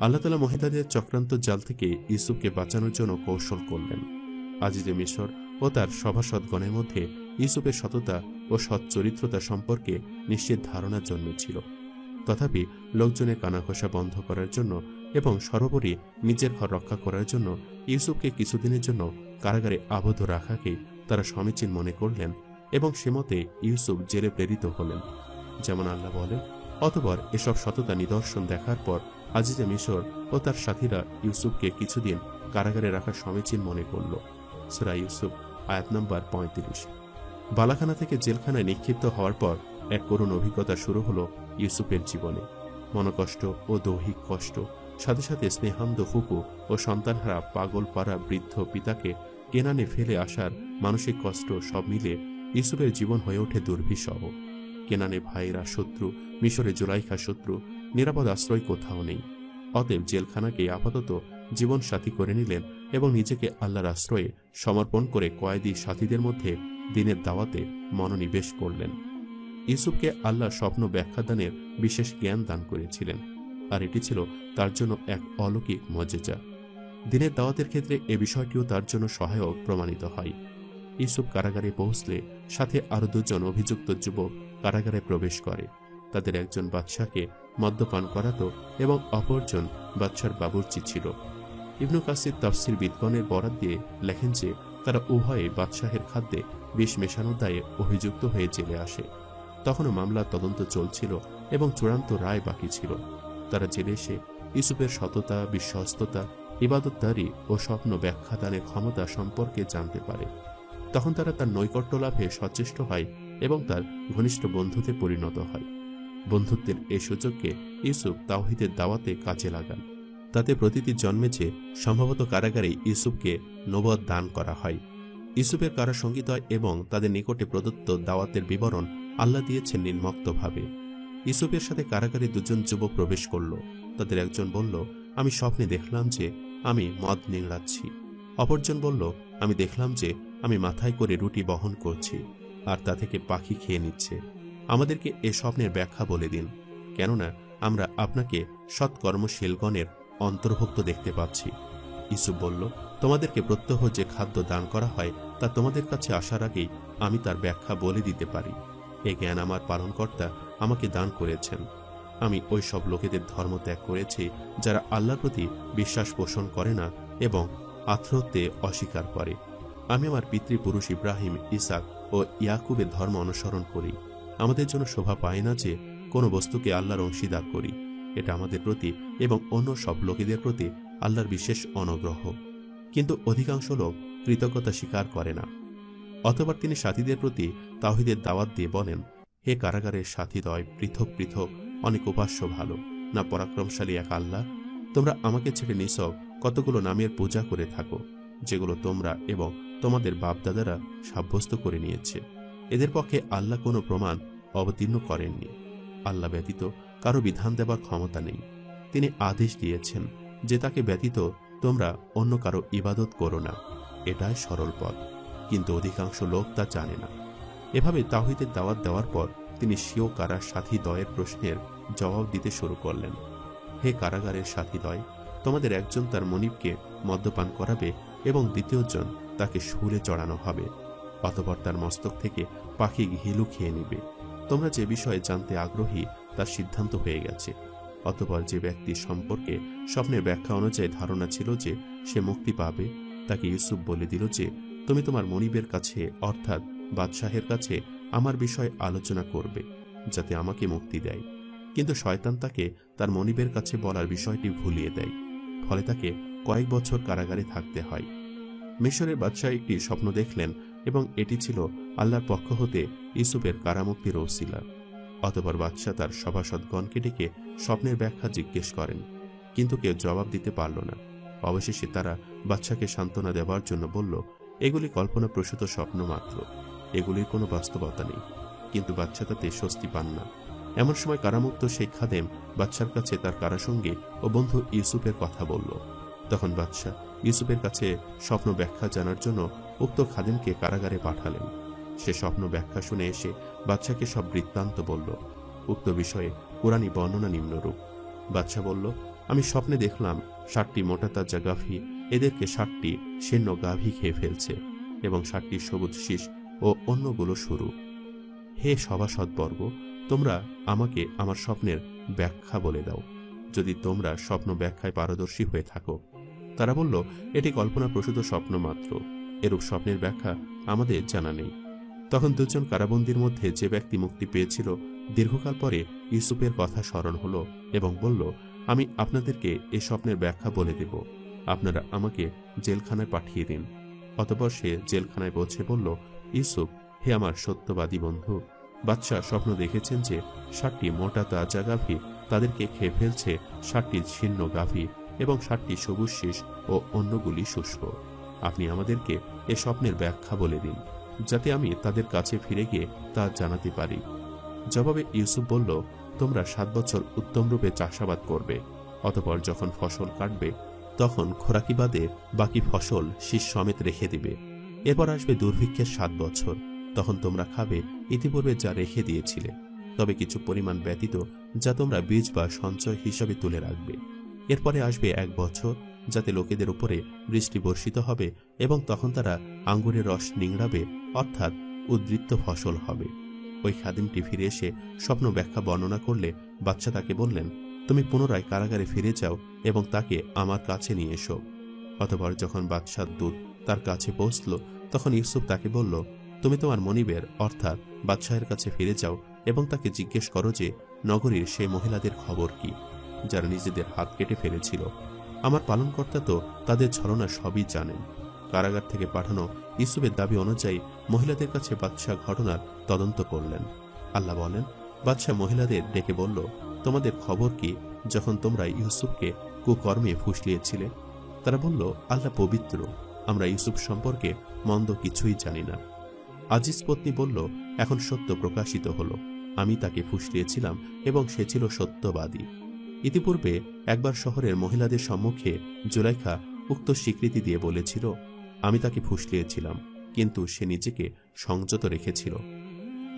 আল্লাহ তাআলা মহিলাদের চক্রান্ত জাল থেকে ইউসুফকে বাঁচানোর জন্য কৌশল করলেন। আজিজে মিশর ও তার সভাসদগণের মধ্যে ইউসুফের সততা ও সৎ চরিত্রতা সম্পর্কে নিশ্চিত ধারণা জন্মেছিল। তথাপি লোকজনের কানাঘোষা বন্ধ করার জন্য এবং সর্বোপরি নিজের ঘর রক্ষা করার জন্য ইউসুফকে কিছুদিনের জন্য কারাগারে আবদ্ধ রাখাকে তারা সমীচীন মনে করলেন এবং সে মতে ইউসুফ জেলে প্রেরিত হলেন। যেমন আল্লাহ বলেন, অতঃপর এসব সততা নিদর্শন দেখার পর আজিজে মিশর ও তার সাথীরা ইউসুফকে কিছুদিন কারাগারে রাখা সমীচীন মনে করল। সূরা ইউসুফ আয়াত নম্বর ৩৫। বালাখানা থেকে জেলখানায় নিক্ষিপ্ত হওয়ার পর এক করুণ অভিজ্ঞতা শুরু হলো ইউসুফের জীবনে। মনকষ্ট ও দৈহিক কষ্ট, সাথে সাথে স্নেহান্ধ ফুপু ও সন্তানহারা পাগল পাড়া বৃদ্ধ পিতাকে কেনানে ফেলে আসার মানসিক কষ্ট সব মিলে ইউসুফের জীবন হয়ে ওঠে দুর্বিষহ। কেনানে ভাইয়েরা শত্রু, মিশরে জুলাইখা শত্রু, নিরাপদ আশ্রয় কোথাও নেই। অতএব জেলখানাকে আপাতত জীবন সাথী করে নিলেন এবং নিজেকে আল্লাহর আশ্রয়ে সমর্পণ করে কয়েদি সাথীদের মধ্যে দিনের দাওয়াতে মনোনিবেশ করলেন। ইউসুফকে আল্লাহ স্বপ্ন ব্যাখ্যাদানের বিশেষ জ্ঞান দান করেছিলেন, আর এটি ছিল তার জন্য এক অলৌকিক মজেজা। দিনের দাওয়াতের ক্ষেত্রে এ বিষয়টিও তার জন্য সহায়ক প্রমাণিত হয়। ইউসুফ কারাগারে পৌঁছলে সাথে আরো দুজন অভিযুক্ত যুবক কারাগারে প্রবেশ করে। তাদের একজন বাদশাকে মদ্যপান করাত এবং অপরজন বাদশার বাবুর্চি ছিল। ইবনু কাসির তাফসির বিদগণের বরাত দিয়ে লেখেন যে তারা উভয়ে বাদশাহের খাদ্যে বিষ মেশানোর দায়ে অভিযুক্ত হয়ে জেলে আসে। তখনও মামলার তদন্ত চলছিল এবং চূড়ান্ত রায় বাকি ছিল। তারা জেলে এসে ইউসুফের সততা, বিশ্বস্ততা, ইবাদতদারি ও স্বপ্ন ব্যাখ্যাদানের ক্ষমতা সম্পর্কে জানতে পারে। তখন তারা তার নৈকট্য লাভে সচেষ্ট হয় এবং তার ঘনিষ্ঠ বন্ধুতে পরিণত হয়। বন্ধুত্বের এই সুযোগকে ইউসুফ তাওহীদের দাওয়াতে কাজে লাগান। তাতে প্রতীতি জন্মে যে সম্ভবত কারাগারে ইউসুফকে নবুয়ত দান করা হয়। ইউসুফের কারাসঙ্গীতয় এবং তাদের নিকটে প্রদত্ত দাওয়াতের বিবরণ আল্লাহ দিয়েছেন নির্মক্তভাবে। ইউসুফের সাথে কারাগারে দুজন যুবক প্রবেশ করল। তাদের একজন বলল, আমি স্বপ্নে দেখলাম যে আমি মদ নিংড়াচ্ছি। অপরজন বলল, আমি দেখলাম যে আমি মাথায় করে রুটি বহন করছি আর তা থেকে পাখি খেয়ে নিচ্ছে। আমাদেরকে এ স্বপ্নের ব্যাখ্যা বলে দিন, কেননা আমরা আপনাকে সৎকর্মশীলগণের অন্তর্ভুক্ত দেখতে পাচ্ছি। ইউসুফ বলল, তোমাদেরকে প্রত্যহ যে খাদ্য দান করা হয় তা তোমাদের কাছে আসার আগেই আমি তার ব্যাখ্যা বলে দিতে পারি। এ জ্ঞান আমার পালনকর্তা আমাকে দান করেছেন। আমি ওই সব লোকেদের ধর্ম ত্যাগ করেছি যারা আল্লাহর প্রতি বিশ্বাস পোষণ করে না এবং আখিরাতে অস্বীকার করে। আমি আমার পিতৃপুরুষ ইব্রাহিম, ইসাক ও ইয়াকুবের ধর্ম অনুসরণ করি। আমাদের জন্য শোভা পায় না যে কোনো বস্তুকে আল্লাহর অংশীদার করি। এটা আমাদের প্রতি এবং অন্য সব লোকেদের প্রতি আল্লাহর বিশেষ অনুগ্রহ। কিন্তু অধিকাংশ লোক কৃতজ্ঞতা স্বীকার করে না। অতঃপর তিনি সাথীদের প্রতি তাওহীদের দাওয়াত দিয়ে বলেন, হে কারাগারের সাথীদ্বয়, পৃথক পৃথক অনেক উপাস্য ভালো না পরাক্রমশালী এক আল্লাহ, তোমরা আমাকে ছেড়ে নিছক কতগুলো নামের পূজা করে থাকো, যেগুলো তোমরা এবং তোমাদের বাপদাদারা সাব্যস্ত করে নিয়েছে। এদের পক্ষে আল্লাহ কোনো প্রমাণ অবতীর্ণ করেননি। আল্লাহ ব্যতীত কারো বিধান দেবার ক্ষমতা নেই। তিনি আদেশ দিয়েছেন যে তাকে ব্যতীত তোমরা অন্য কারো ইবাদত করো না। এটাই সরল পথ, কিন্তু অধিকাংশ লোক তা জানে না। এভাবে তাওহীদের দাওয়াত দেওয়ার পর তিনি স্বীয় কারার সাথীদ্বয়ের প্রশ্নের জবাব দিতে শুরু করলেন। হে কারাগারের সাথীদ্বয়, তোমাদের একজন তার মনিবকে মদ্যপান করাবে এবং দ্বিতীয়জন তাকে শুলে চড়ানো হবে। অতঃপর তার মস্তক থেকে পাখি ঘিলু খেয়ে নিবে। তোমরা যে বিষয়ে জানতে আগ্রহী তার সিদ্ধান্ত হয়ে গেছে। অতঃপর যে ব্যক্তি সম্পর্কে স্বপ্নের ব্যাখ্যা অনুযায়ী ধারণা ছিল যে সে মুক্তি পাবে, তাকে ইউসুফ বলে দিল যে তুমি তোমার মনিবের কাছে অর্থাৎ বাদশাহের কাছে আমার বিষয়ে আলোচনা করবে যাতে আমাকে মুক্তি দেয়। কিন্তু শয়তান তাকে তার মনিবের কাছে বলার বিষয়টি ভুলিয়ে দেয়। ফলে তাকে কয়েক বছর কারাগারে থাকতে হয়। মিশরের বাদশাহ একটি স্বপ্ন দেখলেন এবং এটি ছিল আল্লাহর পক্ষ হতে ইউসুফের কারামুক্তির ওসিলা। অতঃপর বাদশাহ তার সভাসদগণকে ডেকে স্বপ্নের ব্যাখ্যা জিজ্ঞেস করেন, কিন্তু কেউ জবাব দিতে পারল না। অবশেষে তারা বাদশাকে সান্ত্বনা দেওয়ার জন্য বলল, এগুলি কল্পনাপ্রসূত স্বপ্ন মাত্র, এগুলির কোনো বাস্তবতা নেই। কিন্তু বাদশা তাতে স্বস্তি পান না। এমন সময় কারামুক্ত সেই খাদেম বাদশার কাছে তার কারাসঙ্গী ও বন্ধু ইউসুফের কথা বলল। তখন বাদশাহ ইউসুফের কাছে স্বপ্ন ব্যাখ্যা জানার জন্য উক্ত খাদেমকে কারাগারে পাঠালেন। সে স্বপ্ন ব্যাখ্যা শুনে এসে বাদশাকে সব বৃত্তান্ত বলল। উক্ত বিষয়ে কুরআনী বর্ণনা নিম্নরূপ। বাদশাহ বলল, আমি স্বপ্নে দেখলাম 7টি মোটা তাজা গাভী এদেরকে 7টি শীর্ণ গাভী খেয়ে ফেলছে এবং 7টি সবুজ শীষ ও অন্যগুলো শুরু। হে সভাসদবর্গ, তোমরা আমাকে আমার স্বপ্নের ব্যাখ্যা বলে দাও, যদি তোমরা স্বপ্ন ব্যাখ্যায় পারদর্শী হয়ে থাকো। তারা বলল, এটি কল্পনাপ্রসূত স্বপ্ন মাত্র, এরূপ স্বপ্নের ব্যাখ্যা আমাদের জানা নেই। তখন দুজন কারাবন্দীর মধ্যে যে ব্যক্তি মুক্তি পেয়েছিল দীর্ঘকাল পরে ইউসুফের কথা স্মরণ হল এবং বলল, আমি আপনাদেরকে এ স্বপ্নের ব্যাখ্যা বলে দেব, আপনারা আমাকে জেলখানায় পাঠিয়ে দিন। অতঃপর সে জেলখানায় পৌঁছে বলল, ইউসুফ, হে আমার সত্যবাদী বন্ধু, বাদশাহ স্বপ্ন দেখেছেন যে 7টি মোটা তাজা গাভী তাদেরকে খেয়ে ফেলছে 7টি ছিন্ন গাভী এবং 7টি সবুজ শীষ ও অন্যগুলি শুষ্ক। আপনি আমাদেরকে এ স্বপ্নের ব্যাখ্যা বলে দিন, যাতে আমি তাদের কাছে ফিরে গিয়ে তা জানাতে পারি। জবাবে ইউসুফ বলল, তোমরা 7 বছর উত্তমরূপে চাষাবাদ করবে, অতঃপর যখন ফসল কাটবে তখন খোরাকি বাদে বাকি ফসল শীষ সমেত রেখে দিবে। এরপর আসবে দুর্ভিক্ষের 7 বছর, তখন তোমরা খাবে ইতিপূর্বে যা রেখে দিয়েছিলে, তবে কিছু পরিমাণ ব্যতীত যা তোমরা বীজ বা সঞ্চয় হিসাবে তুলে রাখবে। এরপরে আসবে 1 বছর, যাতে লোকেদের উপরে বৃষ্টি বর্ষিত হবে এবং তখন তারা আঙ্গুরের রস নিংড়াবে, অর্থাৎ উদ্বৃত্ত ফসল হবে। ওই খাদিমটি ফিরে এসে স্বপ্ন ব্যাখ্যা বর্ণনা করলে বাদশা তাকে বললেন, তুমি পুনরায় কারাগারে ফিরে যাও এবং তাকে আমার কাছে নিয়ে এসো। অতঃপর যখন বাদশার দূত তার কাছে পৌঁছল, তখন ইউসুফ তাকে বলল, তুমি তোমার মনিবের অর্থাৎ বাদশাহের কাছে ফিরে যাও এবং তাকে জিজ্ঞেস করো যে নগরীর সেই মহিলাদের খবর কি, যারা নিজেদের হাত কেটে ফেলেছিল। আমার পালনকর্তা তো তাদের ছলনা সবই জানেন। কারাগার থেকে পাঠানো ইউসুফের দাবি অনুযায়ী মহিলাদের কাছে বাদশাহ ঘটনার তদন্ত করলেন। আল্লাহ বলেন, বাদশাহ মহিলাদের ডেকে বলল, তোমাদের খবর কি যখন তোমরা ইউসুফকে কুকর্মে ফুসলিয়েছিলে? তারা বলল, আল্লাহ পবিত্র, আমরা ইউসুফ সম্পর্কে মন্দ কিছুই জানি না। আজিজ পত্নী বলল, এখন সত্য প্রকাশিত হল, আমি তাকে ফুসলিয়েছিলাম এবং সে ছিল সত্যবাদী। ইতিপূর্বে একবার শহরের মহিলাদের সম্মুখে জুলাইখা উক্ত স্বীকৃতি দিয়ে বলেছিল, আমি তাকে ফুসলিয়েছিলাম, কিন্তু সে নিজেকে সংযত রেখেছিল।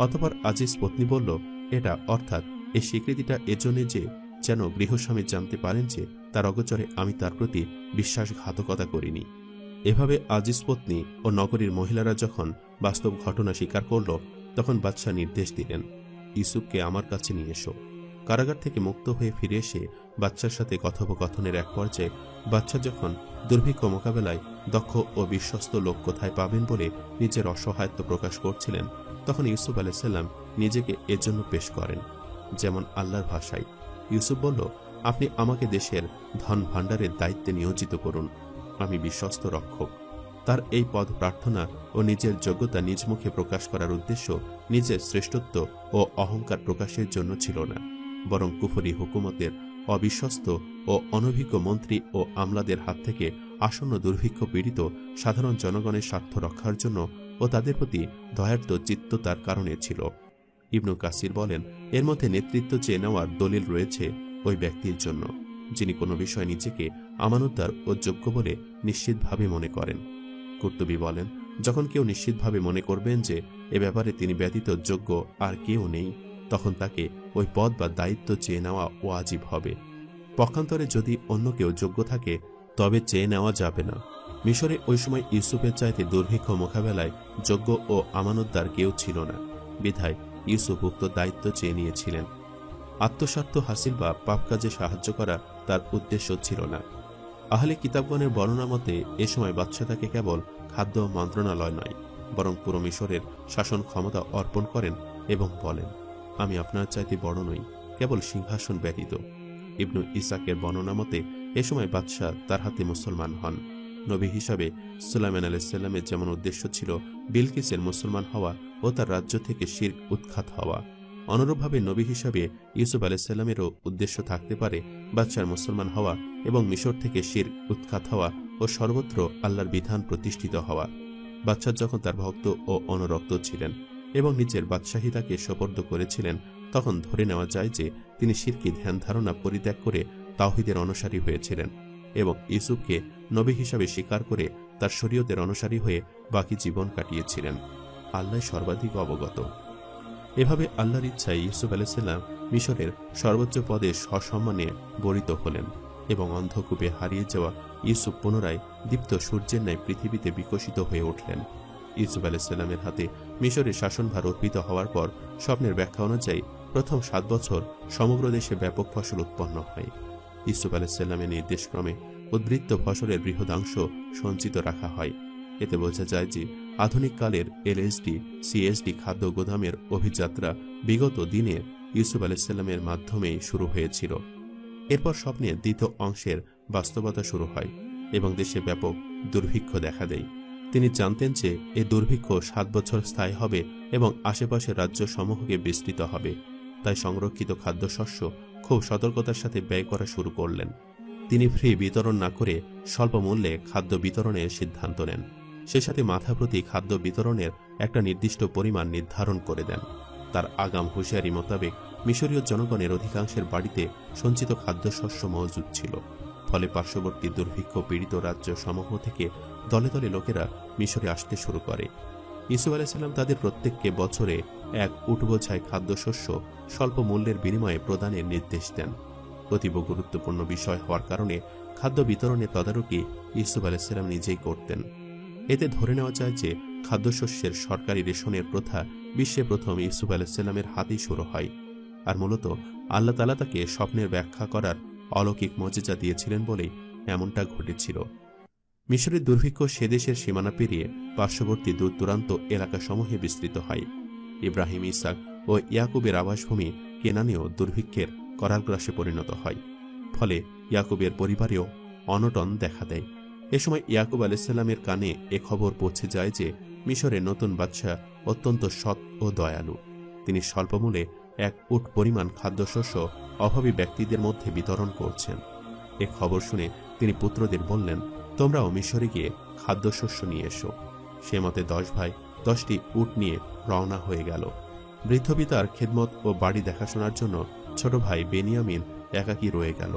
অতঃপর আজিজ পত্নী বলল, এটা অর্থাৎ এই স্বীকৃতিটা এজন্য যে যেন গৃহস্বামী জানতে পারেন যে তার অগোচরে আমি তার প্রতি বিশ্বাসঘাতকতা করিনি। এভাবে আজিজ পত্নী ও নগরীর মহিলারা যখন বাস্তব ঘটনা স্বীকার করল, তখন বাদশাহ নির্দেশ দিলেন, ইউসুফকে আমার কাছে নিয়ে এসো। কারাগার থেকে মুক্ত হয়ে ফিরে এসে বাদশার সাথে কথোপকথনের এক পর্যায়ে বাদশাহ যখন দুর্ভিক্ষ মোকাবেলায় দক্ষ ও বিশ্বস্ত লোক কোথায় পাবেন বলে নিজের অসহায়ত্ব প্রকাশ করছিলেন, তখন ইউসুফ আলাইসাল্লাম নিজেকে এর জন্য পেশ করেন। যেমন আল্লাহর ভাষায় ইউসুফ বলল, আপনি আমাকে দেশের ধন ভাণ্ডারের দায়িত্বে নিয়োজিত করুন, আমি বিশ্বস্ত রক্ষক। তার এই পদ প্রার্থনা ও নিজের যোগ্যতা নিজ মুখে প্রকাশ করার উদ্দেশ্য নিজের শ্রেষ্ঠত্ব ও অহংকার প্রকাশের জন্য ছিল না, বরং কুফরি হুকুমতের অবিশ্বস্ত ও অনভিজ্ঞ মন্ত্রী ও আমলাদের হাত থেকে আসন্ন দুর্ভিক্ষ পীড়িত সাধারণ জনগণের স্বার্থ রক্ষার জন্য ও তাদের প্রতি দয়ার্ত চিত্ততার কারণে ছিল। ইবনু কাসির বলেন, এর মধ্যে নেতৃত্ব চেয়ে নেওয়ার দলিল রয়েছে ওই ব্যক্তির জন্য যিনি কোনো বিষয় নিজেকে আমানতদার ও যোগ্য বলে নিশ্চিতভাবে মনে করেন। কুর্তুবী বলেন, যখন কেউ নিশ্চিতভাবে মনে করবেন যে এ ব্যাপারে তিনি ব্যতীত যোগ্য আর কেউ নেই, তখন তাকে ওই পদ বা দায়িত্ব চেয়ে নেওয়া ওয়াজিব হবে। পক্ষান্তরে যদি অন্য কেউ যোগ্য থাকে তবে চেয়ে নেওয়া যাবে না। মিশরে ওই সময় ইউসুফের চাইতে দুর্ভিক্ষ মোকাবেলায় যোগ্য ও আমানতদার কেউ ছিল না, বিধায় ইউসুফ উক্ত দায়িত্ব চেয়ে নিয়েছিলেন। আত্মস্বার্থ হাসিল বা পাপ কাজে সাহায্য করা তার উদ্দেশ্য ছিল না। আহলে কিতাবগণের বর্ণনা মতে এ সময় বাদশাহ তাকে কেবল খাদ্য মন্ত্রণালয় নয়, বরং পুরো মিশরের শাসন ক্ষমতা অর্পণ করেন এবং বলেন, আমি আপনার চাইতে বড় নই, কেবল সিংহাসন ব্যতীত। ইবনু ইসাকের বর্ণনা মতে এ সময় বাদশাহ তার হাতে মুসলমান হন। নবী হিসাবে সুলাইমান আলাইহিসসালামের যেমন উদ্দেশ্য ছিল বিলকিসের মুসলমান হওয়া ও তার রাজ্য থেকে শিরক উৎখাত হওয়া, অনুরূপভাবে নবী হিসাবে ইউসুফ আলাইহিসসালামেরও উদ্দেশ্য থাকতে পারে বাদশার মুসলমান হওয়া এবং মিশর থেকে শিরক উৎখাত হওয়া ও সর্বত্র আল্লাহর বিধান প্রতিষ্ঠিত হওয়া। বাদশাহ যখন তার ভক্ত ও অনুরক্ত ছিলেন এবং নিজের বাদশাহী তাকে সোপর্দ করেছিলেন, তখন ধরে নেওয়া যায় যে তিনি শিরকি ধ্যান ধারণা পরিত্যাগ করে তাওহীদের অনুসারী হয়েছিলেন এবং ইউসুফকে নবী হিসাবে স্বীকার করে তার শরীয়তের অনুসারী হয়ে বাকি জীবন কাটিয়েছিলেন। আল্লাহ সর্বাধিক অবগত। এভাবে আল্লাহর ইচ্ছায় ইউসুফ আলাইহিসসালাম মিশরের সর্বোচ্চ পদে সসম্মানে বরিত হলেন। এবং অন্ধকূপে হারিয়ে যাওয়া ইউসুফ পুনরায় দীপ্ত সূর্যের ন্যায় পৃথিবীতে বিকশিত হয়ে উঠলেন। ইউসুফ আলাইহিসসালামের হাতে মিশরের শাসনভার অর্পিত হওয়ার পর স্বপ্নের ব্যাখ্যা অনুযায়ী প্রথম 7 বছর সমগ্র দেশে ব্যাপক ফসল উৎপন্ন হয়। ইউসুফ আলাইহিসসালামের নির্দেশক্রমে উদ্বৃত্ত ফসলের বৃহদাংশ সঞ্চিত রাখা হয়। এতে বোঝা যায় যে আধুনিক কালের এলএসডি সিএসডি খাদ্য গোদামের অভিযাত্রা বিগত দিনের ইউসুফ আলাইহিসসালামের মাধ্যমেই শুরু হয়েছিল। এরপর স্বপ্নের দ্বিতীয় অংশের বাস্তবতা শুরু হয় এবং দেশে ব্যাপক দুর্ভিক্ষ দেখা দেয়। তিনি জানতেন যে এই দুর্ভিক্ষ 7 বছর স্থায়ী হবে এবং আশেপাশের রাজ্য সমূহকে বিস্তৃত হবে। তাই সংরক্ষিত খাদ্যশস্য খুব সতর্কতার সাথে ব্যয় করা শুরু করলেন। তিনি ফ্রি বিতরণ না করে স্বল্প মূল্যে খাদ্য বিতরণের সিদ্ধান্ত নেন। সে সাথে মাথাপ্রতি খাদ্য বিতরণের একটা নির্দিষ্ট পরিমাণ নির্ধারণ করে দেন। তার আগাম হুঁশিয়ারি মোতাবেক মিশরীয় জনগণের অধিকাংশের বাড়িতে সঞ্চিত খাদ্যশস্য মজুদ ছিল। ফলে পার্শ্ববর্তী দুর্ভিক্ষ পীড়িত রাজ্য সমূহ থেকে দলে দলে লোকেরা মিশরে আসতে শুরু করে। ইউসুফ আলাইহিসসালাম তাদের প্রত্যেককে বছরে এক উট বোঝাই খাদ্যশস্য স্বল্প মূল্যের বিনিময়ে প্রদানের নির্দেশ দেন। অতীব গুরুত্বপূর্ণ বিষয় হওয়ার কারণে খাদ্য বিতরণের তদারকি ইউসুফ আলাইহিসসালাম নিজেই করতেন। এতে ধরে নেওয়া যায় যে খাদ্যশস্যের সরকারি রেশনের প্রথা বিশ্বে প্রথম ইউসুফ আলাইহিসসালামের হাতেই শুরু হয়। আর মূলত আল্লাহ তাআলা তাকে স্বপ্নের ব্যাখ্যা করার অলৌকিক মজেজা দিয়েছিলেন বলেই এমনটা ঘটেছিল। মিশরের দুর্ভিক্ষ সে দেশের সীমানা পেরিয়ে পার্শ্ববর্তী দূর দূরান্ত এলাকাসমূহে বিস্তৃত হয়। ইব্রাহিম, ইসাক ও ইয়াকুবের আবাসভূমি কেনানেও দুর্ভিক্ষের করালগ্রাসে পরিণত হয়। ফলে ইয়াকুবের পরিবারেও অনটন দেখা দেয়। এ সময় ইয়াকুব আলাইহিসসালামের কানে এ খবর পৌঁছে যায় যে মিশরের নতুন বাদশাহ অত্যন্ত সৎ ও দয়ালু। তিনি স্বল্পমূল্যে এক উট পরিমাণ খাদ্যশস্য অভাবী ব্যক্তিদের মধ্যে বিতরণ করছেন। এ খবর শুনে তিনি পুত্রদের বললেন, তোমরাও মিশরে গিয়ে খাদ্যশস্য নিয়ে এসো। সে মতে 10 ভাই 10টি উট নিয়ে রওনা হয়ে গেল। বৃদ্ধ পিতার খেদমত ও বাড়ি দেখাশোনার জন্য ছোট ভাই বেনিয়ামিন একাকী রয়ে গেল।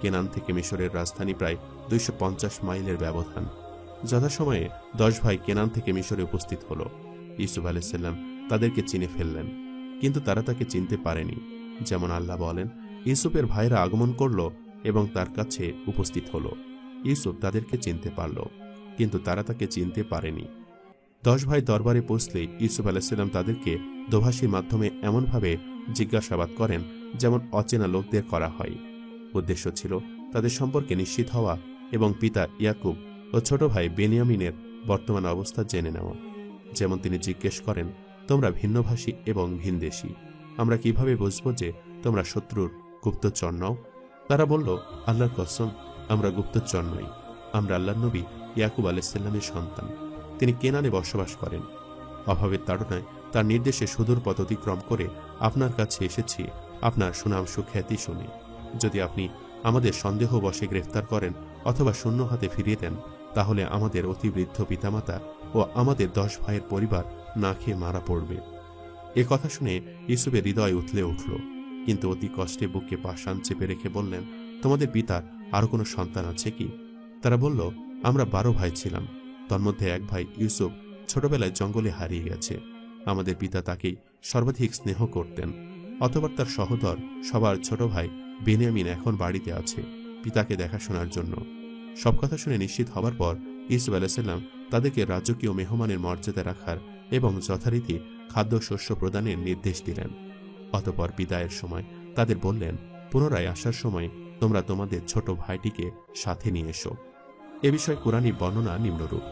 কেনান থেকে মিশরের রাজধানী প্রায় 250 মাইলের ব্যবধান। যথাসময়ে 10 ভাই কেনান থেকে মিশরে উপস্থিত হল। ইউসুফ আলাইহিসসালাম তাদেরকে চিনে ফেললেন, কিন্তু তারা তাকে চিনতে পারেনি। যেমন আল্লাহ বলেন, ইউসুফের ভাইরা আগমন করল এবং তার কাছে উপস্থিত হল। ইউসুফ তাদেরকে চিনতে পারল, কিন্তু তারা তাকে চিনতে পারেনি। 10 ভাই দরবারে পৌঁছলে ইউসুফ আলাইহিসসালাম তাদেরকে দোভাষীর মাধ্যমে এমনভাবে জিজ্ঞাসাবাদ করেন যেমন অচেনা লোকদের করা হয়। উদ্দেশ্য ছিল তাদের সম্পর্কে নিশ্চিত হওয়া এবং পিতা ইয়াকুব ও ছোট ভাই বেনিয়ামিনের বর্তমান অবস্থা জেনে নেওয়া। যেমন তিনি জিজ্ঞেস করেন, তোমরা ভিন্নভাষী এবং ভিনদেশী, আমরা কিভাবে বুঝব যে তোমরা শত্রুর গুপ্তচর নও? তারা বলল, আল্লাহর কসম, আমরা গুপ্তচর নই। আমরা আল্লাহর নবী ইয়াকুব আলাইহিসসালামের সন্তান। তিনি কেনানে বসবাস করেন। অভাবের তাড়নায় তার নির্দেশে সুদূর পথ অতিক্রম করে আপনার কাছে এসেছি আপনার সুনাম সুখ্যাতি শুনে। যদি আপনি আমাদের সন্দেহবশে গ্রেফতার করেন অথবা শূন্য হাতে ফিরিয়ে দেন, তাহলে আমাদের অতিবৃদ্ধ পিতামাতা ও আমাদের 10 ভাইয়ের পরিবার না খেয়ে মারা পড়বে। এ কথা শুনে ইউসুফের হৃদয় উথলে উঠল, কিন্তু অতি কষ্টে বুকে পাষাণ চেপে রেখে বললেন, তোমাদের পিতার আরো কোনো সন্তান আছে কি? তারা বলল, আমরা 12 ভাই ছিলাম। তন্মধ্যে এক ভাই ইউসুফ ছোটবেলায় জঙ্গলে হারিয়ে গেছে। আমাদের পিতা তাকেই সর্বাধিক স্নেহ করতেন। অথবা তার সহোদর সবার ছোট ভাই বেনিয়ামিন এখন বাড়িতে আছে পিতাকে দেখাশোনার জন্য। সব কথা শুনে নিশ্চিত হবার পর ইউসুফ আলাইহিসসালাম তাদেরকে রাজকীয় মেহমানের মর্যাদা রাখার এবং যথারীতি খাদ্যশস্য প্রদানের নির্দেশ দিলেন। অতঃপর বিদায়ের সময় তাদের বললেন, পুনরায় আসার সময় তোমরা তোমাদের ছোট ভাইটিকে সাথে নিয়ে এসো। এ বিষয়ে কুরআনী বর্ণনা নিম্নরূপ।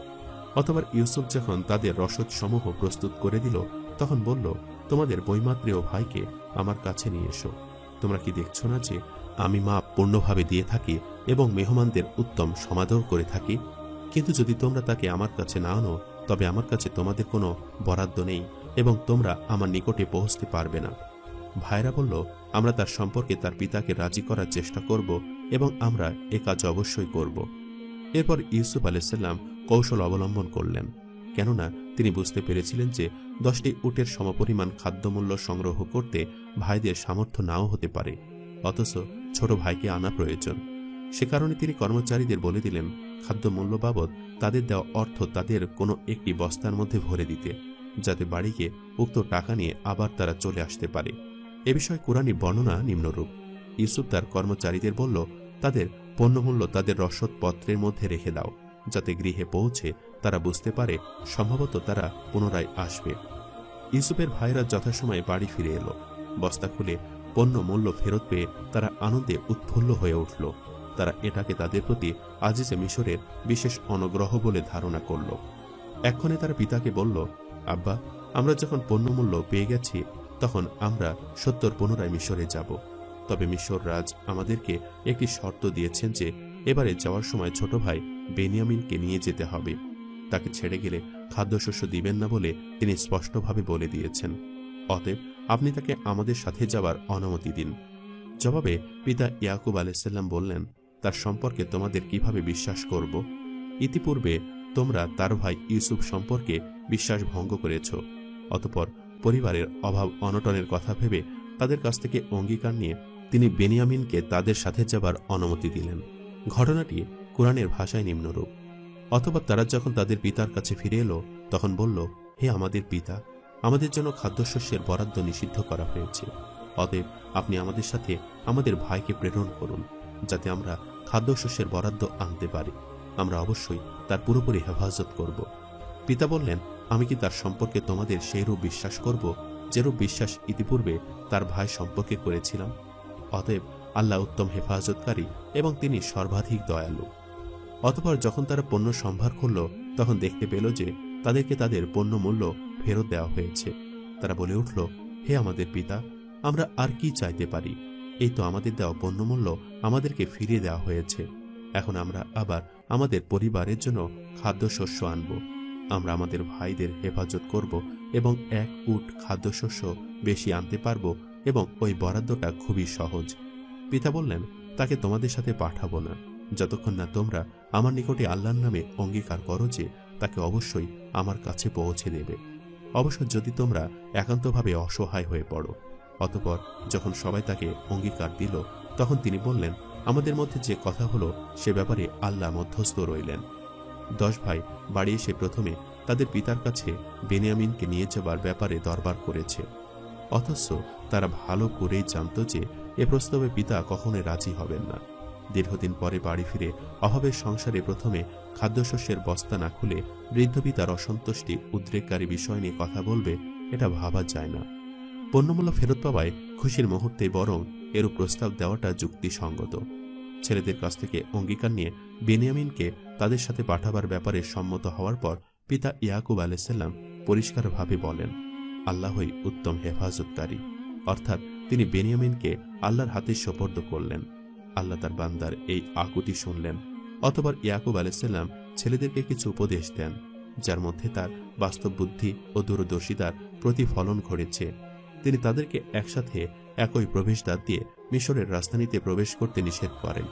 অতঃপর ইউসুফ যখন তাদের রসদ সমূহ প্রস্তুত করে দিল, তখন বলল, তোমাদের বৈমাত্রেয় ভাইকে আমার কাছে নিয়ে এসো। তোমরা কি দেখছো না যে আমি মাপ পূর্ণভাবে দিয়ে থাকি এবং মেহমানদের উত্তম সমাদর করে থাকি? কিন্তু যদি তোমরা তাকে আমার কাছে না আনো, তবে আমার কাছে তোমাদের কোনো বরাদ্দ নেই এবং তোমরা আমার নিকটে পৌঁছতে পারবে না। ভাইরা বলল, আমরা তার সম্পর্কে তার পিতাকে রাজি করার চেষ্টা করব এবং আমরা এ কাজ অবশ্যই করব। এরপর ইউসুফ আলাইহিসসালাম কৌশল অবলম্বন করলেন, কেননা তিনি বুঝতে পেরেছিলেন যে 10টি উটের সমপরিমাণ খাদ্যমূল্য সংগ্রহ করতে ভাইদের সামর্থ্য নাও হতে পারে, অথচ ছোট ভাইকে আনা প্রয়োজন। সে কারণে তিনি কর্মচারীদের বলে দিলেন, খাদ্যমূল্য বাবদ তাদের দেওয়া অর্থ তাদের কোনো একটি বস্তার মধ্যে ভরে দিতে, যাতে বাড়ি গিয়ে উক্ত টাকা নিয়ে আবার তারা চলে আসতে পারে। এ বিষয়ে কুরআনী বর্ণনা নিম্নরূপ। ইউসুফ তার কর্মচারীদের বলল, তাদের পণ্যমূল্য তাদের রসদপত্রের মধ্যে রেখে দাও, যাতে গৃহে পৌঁছে তারা বুঝতে পারে সম্ভবত তারা পুনরায় আসবে। ইউসুফের ভাইরা যথাসময়ে বাড়ি ফিরে এলো। বস্তা খুলে পণ্য মূল্য ফেরত পেয়ে তারা আনন্দে উৎফুল্ল হয়ে উঠল। তারা এটাকে তাদের প্রতি আজিজে মিশরের বিশেষ অনুগ্রহ বলে ধারণা করল। এক্ষণে তারা পিতাকে বলল, আব্বা, আমরা যখন পণ্যমূল্য পেয়ে গেছি তখন আমরা সত্তর পুনরায় মিশরে যাব। তবে মিশর রাজ আমাদেরকে একটি শর্ত দিয়েছেন যে এবারে যাওয়ার সময় ছোট ভাই বেনিয়ামিনকে নিয়ে যেতে হবে। তাকে ছেড়ে গেলে খাদ্যশস্য দিবেন না বলে তিনি স্পষ্টভাবে বলে দিয়েছেন। অতএব আপনি তাকে আমাদের সাথে যাওয়ার অনুমতি দিন। জবাবে পিতা ইয়াকুব আলাইহিসসালাম বললেন, তার সম্পর্কে তোমাদের কিভাবে বিশ্বাস করব? ইতিপূর্বে তোমরা তার ভাই ইউসুফ সম্পর্কে বিশ্বাস ভঙ্গ করেছ। অতঃপর পরিবারের অভাব অনটনের কথা ভেবে তাদের কাছ থেকে অঙ্গীকার নিয়ে তিনি বেনিয়ামিনকে তাদের সাথে যাবার অনুমতি দিলেন। ঘটনাটি কুরআনের ভাষায় নিম্নরূপ। অথবা তারা যখন তাদের পিতার কাছে ফিরে এলো তখন বলল, হে আমাদের পিতা, আমাদের জন্য খাদ্যশস্যের বরাদ্দ নিষিদ্ধ করা হয়েছে। অতএব আপনি আমাদের সাথে আমাদের ভাইকে প্রেরণ করুন, যাতে আমরা খাদ্যশস্যের বরাদ্দ আনতে পারি। আমরা অবশ্যই তার পুরোপুরি হেফাজত করব। পিতা বললেন, আমি কি তার সম্পর্কে তোমাদের সেইরূপ বিশ্বাস করব যেরূপ বিশ্বাস ইতিপূর্বে তার ভাই সম্পর্কে করেছিলাম? অতএব আল্লাহ উত্তম হেফাজতকারী এবং তিনি সর্বাধিক দয়ালু। অতঃপর যখন তারা পণ্য সম্ভার করল তখন দেখতে পেল যে তাদেরকে তাদের পণ্য মূল্য ফেরত দেওয়া হয়েছে। তারা বলে উঠল, হে আমাদের পিতা, আমরা আর কি চাইতে পারি? এই তো আমাদের দেওয়া পণ্যমূল্য আমাদেরকে ফিরিয়ে দেওয়া হয়েছে। এখন আমরা আবার আমাদের পরিবারের জন্য খাদ্যশস্য আনব। আমরা আমাদের ভাইদের হেফাজত করব এবং 1 উট খাদ্যশস্য বেশি আনতে পারব এবং ওই বরাদ্দটা খুবই সহজ। পিতা বললেন, তাকে তোমাদের সাথে পাঠাবো না যতক্ষণ না তোমরা আমার নিকটে আল্লাহর নামে অঙ্গীকার করো যে তাকে অবশ্যই আমার কাছে পৌঁছে দেবে। অবশ্য যদি তোমরা একান্তভাবে অসহায় হয়ে পড়ো। অতঃপর যখন সবাই তাকে অঙ্গীকার দিল তখন তিনি বললেন, আমাদের মধ্যে যে কথা হলো সে ব্যাপারে আল্লাহ মধ্যস্থ রইলেন। 10 ভাই বাড়ি এসে প্রথমে তাদের পিতার কাছে বেনিয়ামিনকে নিয়ে যাবার ব্যাপারে দরবার করেছে। অথচ তারা ভালো করেই জানত যে এ প্রস্তাবে পিতা কখনোই রাজি হবেন না। দীর্ঘদিন পরে বাড়ি ফিরে অভাবের সংসারে প্রথমে খাদ্যশস্যের বস্তা না খুলে বৃদ্ধ পিতার অসন্তুষ্টি উদ্রেককারী বিষয় নিয়ে কথা বলবে, এটা ভাবা যায় না। পণ্যমূল্য ফেরত পাওয়ায় খুশির মুহূর্তে বরং এরূপ প্রস্তাব দেওয়াটা যুক্তিসঙ্গত। ছেলেদের কাছ থেকে অঙ্গীকার নিয়ে বেনিয়ামিনকে তাদের সাথে পাঠাবার ব্যাপারে সম্মত হওয়ার পর পিতা ইয়াকুব আলাইহিসসালাম পরিষ্কারভাবে বলেন, আল্লাহই উত্তম হেফাজতকারী। অর্থাৎ তিনি বেনিয়ামিনকে আল্লাহর হাতে সোপর্দ করলেন। আল্লাহ তার বান্দার এই আকুতি শুনলেন। অতঃপর ইয়াকুব আলাইহিসসালাম ছেলেদেরকে কিছু উপদেশ দেন, যার মধ্যে তার বাস্তব বুদ্ধি ও দূরদর্শিতার প্রতিফলন ঘটেছে। তিনি তাদেরকে একসাথে একই প্রবেশদ্বার দিয়ে মিশরের রাজধানীতে প্রবেশ করতে নিষেধ করেন,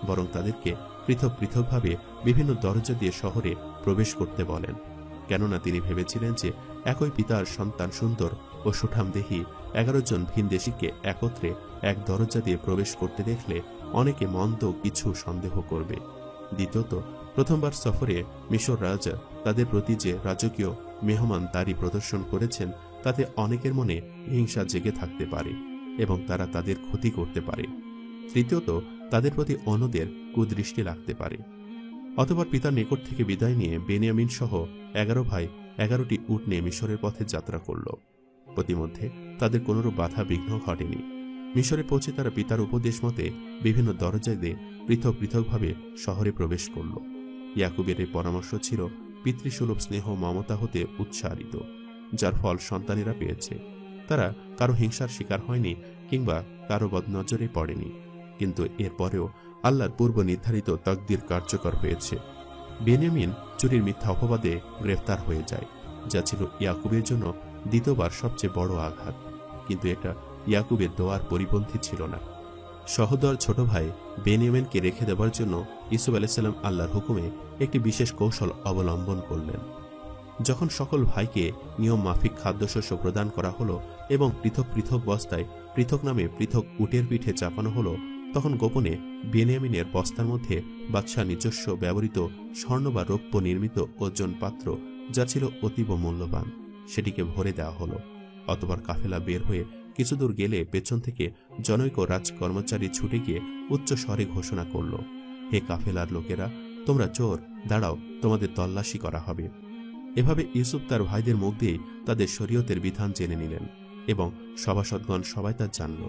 বরং তাদেরকে পৃথক পৃথকভাবে বিভিন্ন দরজা দিয়ে শহরে প্রবেশ করতে বলেন। কেননা তিনি ভেবেছিলেন যে একই পিতার সন্তান সুন্দর ও সুঠামদেহী 11 জন ভিনদেশীকে একত্রে এক দরজা দিয়ে প্রবেশ করতে দেখলে অনেকে মন্দ কিছু সন্দেহ করবে। দ্বিতীয়ত, প্রথমবার সফরে মিশর রাজা তাদের প্রতি যে রাজকীয় মেহমানদারি প্রদর্শন করেছেন তাতে অনেকের মনে হিংসা জেগে থাকতে পারে এবং তারা তাদের ক্ষতি করতে পারে। তৃতীয়ত, তাদের প্রতি অন্যদের কুদৃষ্টি লাগতে পারে। অতঃপর পিতার নিকট থেকে বিদায় নিয়ে বেনিয়ামিন সহ 11 ভাই 11টি উট নিয়ে মিশরের পথে যাত্রা করল। প্রতিমধ্যে তাদের কোনরূপ বাধা বিঘ্ন ঘটেনি। মিশরে পৌঁছে তারা পিতার উপদেশ মতে বিভিন্ন দরজা দিয়ে পৃথক পৃথকভাবে শহরে প্রবেশ করল। ইয়াকুবের এই পরামর্শ ছিল পিতৃসুলভ স্নেহ মমতা হতে উৎসারিত, যার ফল সন্তানেরা পেয়েছে। তারা কারো হিংসার শিকার হয়নি কিংবা কারো বদনজরে পড়েনি, কিন্তু এরপরেও আল্লাহর পূর্ব নির্ধারিত তাকদীর কার্যকর হয়েছে। বেনিয়ামিন চুরির মিথ্যা অপবাদে গ্রেফতার হয়ে যায়, যা ছিল ইয়াকুবের জন্য দ্বিতীয়বার সবচেয়ে বড় আঘাত। কিন্তু এটা ইয়াকুবের দোয়ার পরিপন্থী ছিল না। সহোদর ছোট ভাই বেনিয়ামিনকে রেখে দেওয়ার জন্য ইউসুফ আলাইহিসসালাম আল্লাহর হুকুমে একটি বিশেষ কৌশল অবলম্বন করলেন। যখন সকল ভাইকে নিয়ম মাফিক খাদ্যশস্য প্রদান করা হলো এবং পৃথক পৃথক বস্তায় পৃথক নামে পৃথক উটের পিঠে চাপানো হলো, তখন গোপনে বেনিয়ামিনের বস্তার মধ্যে বাদশাহ নিজস্ব ব্যবহৃত স্বর্ণ বা রৌপ্য নির্মিত ওজন পাত্র, যা ছিল অতীব মূল্যবান, সেটিকে ভরে দেওয়া হলো। অতঃপর কাফেলা বের হয়ে কিছু দূর গেলে পেছন থেকে জনৈক রাজকর্মচারী ছুটে গিয়ে উচ্চ স্বরে ঘোষণা করল, হে কাফেলার লোকেরা, তোমরা চোর, দাঁড়াও, তোমাদের তল্লাশি করা হবে। এভাবে ইউসুফ তার ভাইদের মুখ দিয়ে তাদের শরীয়তের বিধান জেনে নিলেন এবং সভাসদগণ সবাই তা জানল।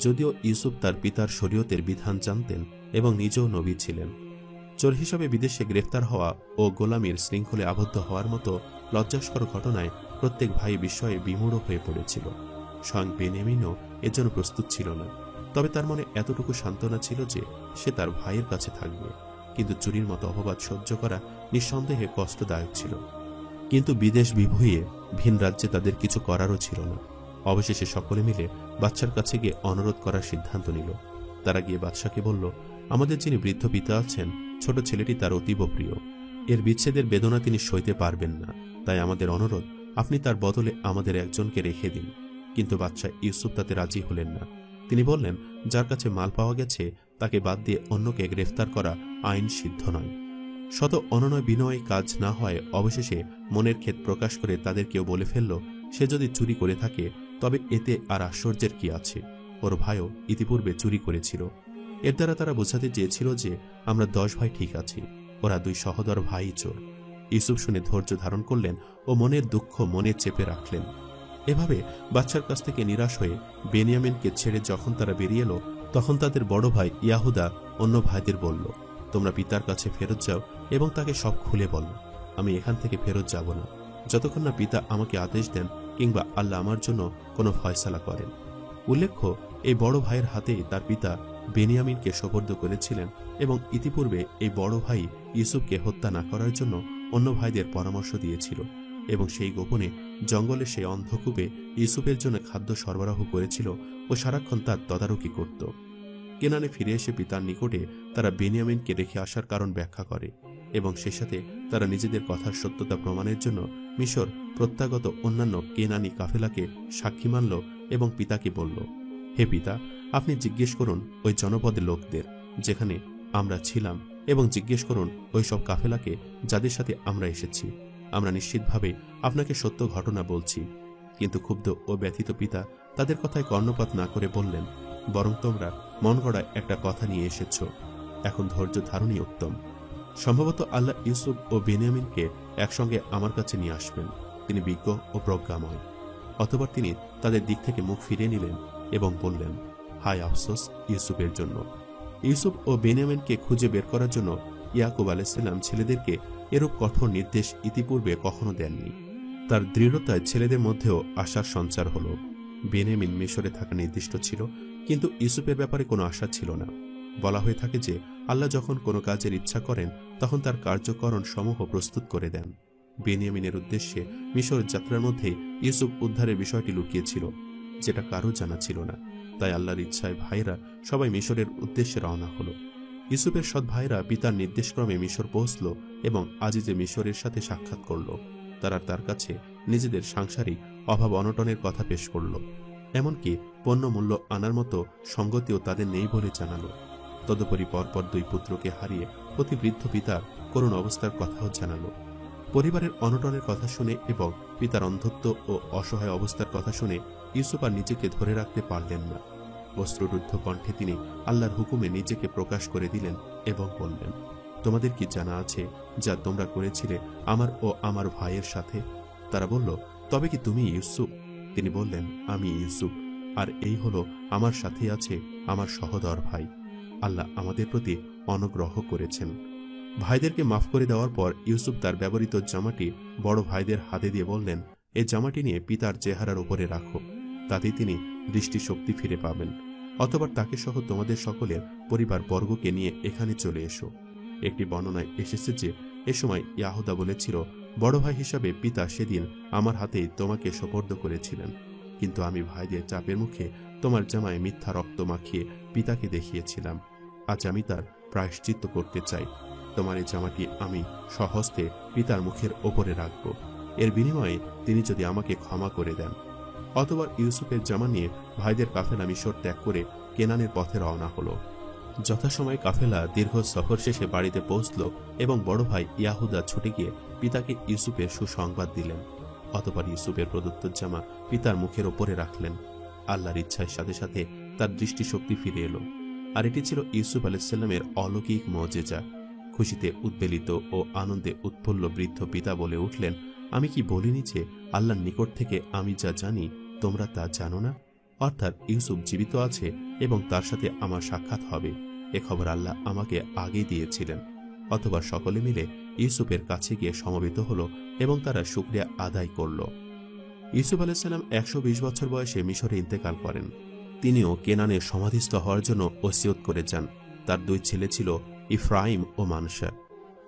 যদিও ইউসুফ তার পিতার শরীয়তের বিধান জানতেন এবং নিজেও নবী ছিলেন। চোর হিসাবে বিদেশে গ্রেফতার হওয়া ও গোলামীর শৃঙ্খলে আবদ্ধ হওয়ার মতো লজ্জাস্কর ঘটনায় প্রত্যেক ভাই বিস্ময়ে বিমূঢ় হয়ে পড়েছিল। স্বয়ং বেনিয়ামিনও এজন্য প্রস্তুত ছিল না। তবে তার মনে এতটুকু সান্ত্বনা ছিল যে সে তার ভাইয়ের কাছে থাকবে। কিন্তু চুরির মতো অপবাদ সহ্য করা নিঃসন্দেহে কষ্টদায়ক ছিল। কিন্তু বিদেশ বিভূয়ে ভিন রাজ্যে তাদের কিছু করারও ছিল না। অবশেষে সকলে মিলে বাদশার কাছে গিয়ে অনুরোধ করার সিদ্ধান্ত নিল। তারা গিয়ে বাদশাকে বলল, আমাদের যিনি বৃদ্ধ পিতা আছেন, ছোট ছেলেটি তার অতীব প্রিয়। এর বিচ্ছেদের বেদনা তিনি সইতে পারবেন না। তাই আমাদের অনুরোধ, আপনি তার বদলে আমাদের একজনকে রেখে দিন। কিন্তু বাদশা ইউসুফ তাতে রাজি হলেন না। তিনি বললেন, যার কাছে মাল পাওয়া গেছে তাকে বাদ দিয়ে অন্যকে গ্রেফতার করা আইন সিদ্ধ নয়। শত অননয় বিনয় কাজ না হয় অবশেষে মনের ক্ষেত প্রকাশ করে তাদের কেউ বলে ফেলল, সে যদি চুরি করে থাকে তবে এতে আর আশ্চর্যের কি আছে, ওর ভাইও ইতিপূর্বে চুরি করেছিল। এর দ্বারা তারা বোঝাতে চেয়েছিল যে আমরা 10 ভাই ঠিক আছি, ওরা 2 সহোদর ভাই চোর। ইউসুফ শুনে ধৈর্য ধারণ করলেন ও মনের দুঃখ মনে চেপে রাখলেন। এভাবে বাচ্চার কাছ থেকে নিরাশ হয়ে বেনিয়ামিনকে ছেড়ে যখন তারা বেরিয়ে এলো, তখন তাদের বড় ভাই ইয়াহুদা অন্য ভাইদের বলল, তোমরা পিতার কাছে ফেরত যাও এবং তাকে সব খুলে বলো। আমি এখান থেকে ফেরত যাব না যতক্ষণ না পিতা আমাকে আদেশ দেন কিংবা আল্লাহ আমার জন্য কোনো ফয়সালা করেন। উল্লেখ্য, এই বড় ভাইয়ের হাতেই তার পিতা বেনিয়ামিনকে সোপর্দ করেছিলেন এবং ইতিপূর্বে এই বড় ভাই ইউসুফকে হত্যা না করার জন্য অন্য ভাইদের পরামর্শ দিয়েছিল এবং সেই গোপনে জঙ্গলে সেই অন্ধকূপে ইউসুফের জন্য খাদ্য সরবরাহ করেছিল ও সারাক্ষণ তার তদারকি করত। কেনানে ফিরে এসে পিতার নিকটে তারা বেনিয়ামিনকে রেখে আসার কারণ ব্যাখ্যা করে এবং সে সাথে তারা নিজেদের কথার সত্যতা প্রমাণের জন্য মিশর প্রত্যাগত অন্যান্য কেনানি কাফেলাকে সাক্ষী মানল এবং পিতাকে বলল, হে পিতা, আপনি জিজ্ঞেস করুন ওই জনপদের লোকদের যেখানে আমরা ছিলাম এবং জিজ্ঞেস করুন ওই সব কাফেলাকে যাদের সাথে আমরা এসেছি। আমরা নিশ্চিতভাবে আপনাকে সত্য ঘটনা বলছি। কিন্তু ক্ষুব্ধ ও ব্যথিত পিতা তাদের কথায় কর্ণপাত না করে বললেন, বরং তোমরা মন গড়া একটা কথা নিয়ে এসেছ। এখন ধৈর্য ধারণই উত্তম। সম্ভবত আল্লাহ ইউসুফ ও বেনিয়ামিনকে একসঙ্গে আমার কাছে নিয়ে আসবেন। তিনি বিজ্ঞ ও প্রজ্ঞাময়। অতঃপর তিনি তাদের দিক থেকে মুখ ফিরিয়ে নিলেন এবং বললেন, হায় আফসোস ইউসুফের জন্য। ইউসুফ ও বেনিয়ামিনকে খুঁজে বের করার জন্য ইয়াকুব আলাইহিসসালাম ছেলেদেরকে এরূপ কঠোর নির্দেশ ইতিপূর্বে কখনো দেননি। তার দৃঢ়তায় ছেলেদের মধ্যেও আশার সঞ্চার হল। বেনিয়ামিন মিশরে থাকা নির্দিষ্ট ছিল, কিন্তু ইউসুফের ব্যাপারে কোনো আশা ছিল না। বলা হয়ে থাকে যে আল্লাহ যখন কোনো কাজের ইচ্ছা করেন তখন তার কার্যকরণ সমূহ প্রস্তুত করে দেন। বেনিয়ামিনের উদ্দেশ্যে মিশর যাত্রার মধ্যে ইউসুফ উদ্ধারের বিষয়টি লুকিয়েছিল, যেটা কারো জানা ছিল না। তাই আল্লাহর ইচ্ছায় ভাইরা সবাই মিশরের উদ্দেশ্যে রওনা হল। ইউসুফের সৎ ভাইরা পিতার নির্দেশক্রমে মিশর পৌঁছল এবং আজিজে মিশরের সাথে সাক্ষাৎ করল। তারা তার কাছে নিজেদের সাংসারিক অভাব অনটনের কথা পেশ করল, এমনকি পণ্য মূল্য আনার মতো সঙ্গতিও তাদের নেই বলে জানালো। তদুপরি পরপর 2 পুত্রকে হারিয়ে অতি বৃদ্ধ পিতার করুণ অবস্থার কথাও জানালো। পরিবারের অনটনের কথা শুনে এবং পিতার অন্ধত্ব ও অসহায় অবস্থার কথা শুনে ইউসুফ আর নিজেকে ধরে রাখতে পারলেন না। বস্ত্ররুদ্ধ কণ্ঠে তিনি আল্লাহর হুকুমে নিজেকে প্রকাশ করে দিলেন এবং বললেন, তোমাদের কি জানা আছে যা তোমরা করেছিলে আমার ও আমার ভাইয়ের সাথে? তারা বলল, তবে কি তুমি ইউসুফ? তিনি বললেন, আমি ইউসুফ, আর এই হলো আমার সাথে আছে আমার সহোদর ভাই। আল্লাহ আমাদের প্রতি অনুগ্রহ করেছেন। ভাইদেরকে মাফ করে দেওয়ার পর ইউসুফ তার ব্যবহৃত জামাটি বড় ভাইদের হাতে দিয়ে বললেন, এই জামাটি নিয়ে পিতার চেহারার উপরে রাখো, তাতেই তিনি দৃষ্টিশক্তি ফিরে পাবেন। অথবা তাকে সহ তোমাদের সকলের পরিবার বর্গকে নিয়ে এখানে চলে এসো। একটি বর্ণনায় এসেছে যে এ সময় ইয়াহুদা বলেছিল, বড় ভাই হিসাবে পিতা সেদিন আমার হাতেই তোমাকে সোপর্দ করেছিলেন, কিন্তু আমি ভাইদের চাপের মুখে তোমার জামায় মিথ্যা রক্ত মাখিয়ে পিতাকে দেখিয়েছিলাম। আজ আমি তার প্রায়শ্চিত্ত করতে চাই। তোমার এই জামাটি আমি সহস্তে পিতার মুখের ওপরে রাখব, এর বিনিময়ে তিনি যদি আমাকে ক্ষমা করে দেন। অতবার ইউসুফের জামা নিয়ে ভাইদের কাফেলা মিশর ত্যাগ করে কেনানের পথে রওনা হল। যথাসময়ে কাফেলা দীর্ঘ সফর শেষে বাড়িতে পৌঁছল এবং বড় ভাই ইয়াহুদা ছুটে গিয়ে পিতাকে ইউসুফের সুসংবাদ দিলেন। অতপর ইউসুফের প্রদত্ত জামা পিতার মুখের ওপরে রাখলেন। আল্লাহর ইচ্ছার সাথে সাথে তার দৃষ্টিশক্তি ফিরে এলো। আর এটি ছিল ইউসুফ আলাইহিসসালামের অলৌকিক মুজিজা। খুশিতে উদ্বেলিত ও আনন্দে উৎফুল্ল বৃদ্ধ পিতা বলে উঠলেন, আমি কি বলিনি যে আল্লাহর নিকট থেকে আমি যা জানি তোমরা তা জানো না? অর্থাৎ ইউসুফ জীবিত আছে এবং তার সাথে আমার সাক্ষাৎ হবে, এ খবর আল্লাহ আমাকে আগে দিয়েছিলেন। অথবা সকলে মিলে ইউসুফের কাছে গিয়ে সমবেত হল এবং তারা শুকরিয়া আদায় করল। ইউসুফ আলাইহিসসালাম 120 বছর বয়সে মিশরে ইন্তেকাল করেন। তিনিও কেনানে সমাধিস্থ হওয়ার জন্য ওসিয়ত করে যান। তার 2 ছেলে ছিল, ইফরাইম ও মানসা।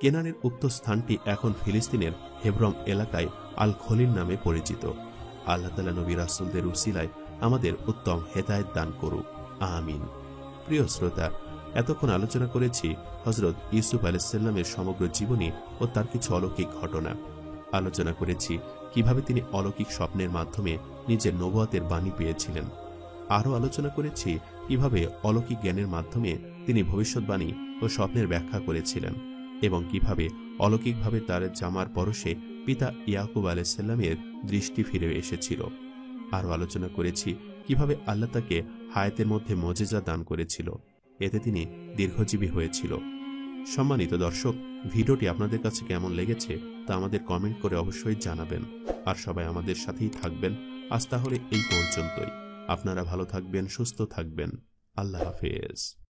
কেনানের উক্ত স্থানটি এখন ফিলিস্তিনের হেব্রম এলাকায় আল খলিল নামে পরিচিত। আল্লাহ তাআলা নবী রাসূলদের উসিলায় আমাদের উত্তম হেদায়েত দান করুক, আমিন। প্রিয় শ্রোতা, এতক্ষণ আলোচনা করেছি হযরত ইউসুফ আলাইহিসসালামের সমগ্র জীবনী ও তার কিছু অলৌকিক ঘটনা। আলোচনা করেছি কিভাবে তিনি অলৌকিক স্বপ্নের মাধ্যমে নিজের নবুয়তের বাণী পেয়েছিলেন। আরও আলোচনা করেছি কিভাবে অলৌকিক জ্ঞানের মাধ্যমে তিনি ভবিষ্যৎবাণী ও স্বপ্নের ব্যাখ্যা করেছিলেন এবং কিভাবে অলৌকিকভাবে তার জামার পরশে পিতা ইয়াকুব আলাইহিসসালামের দৃষ্টি ফিরে এসেছিল। আরও আলোচনা করেছি কিভাবে আল্লাহ তাকে হায়াতের মধ্যে মুজিজা দান করেছিল, এতে তিনি দীর্ঘজীবী হয়েছিল। সম্মানিত দর্শক, ভিডিওটি আপনাদের কাছে কেমন লেগেছে তা আমাদের কমেন্ট করে অবশ্যই জানাবেন। আর সবাই আমাদের সাথেই থাকবেন। আজ তাহলে এই পর্যন্তই। আপনারা ভালো থাকবেন, সুস্থ থাকবেন। আল্লাহ হাফেজ।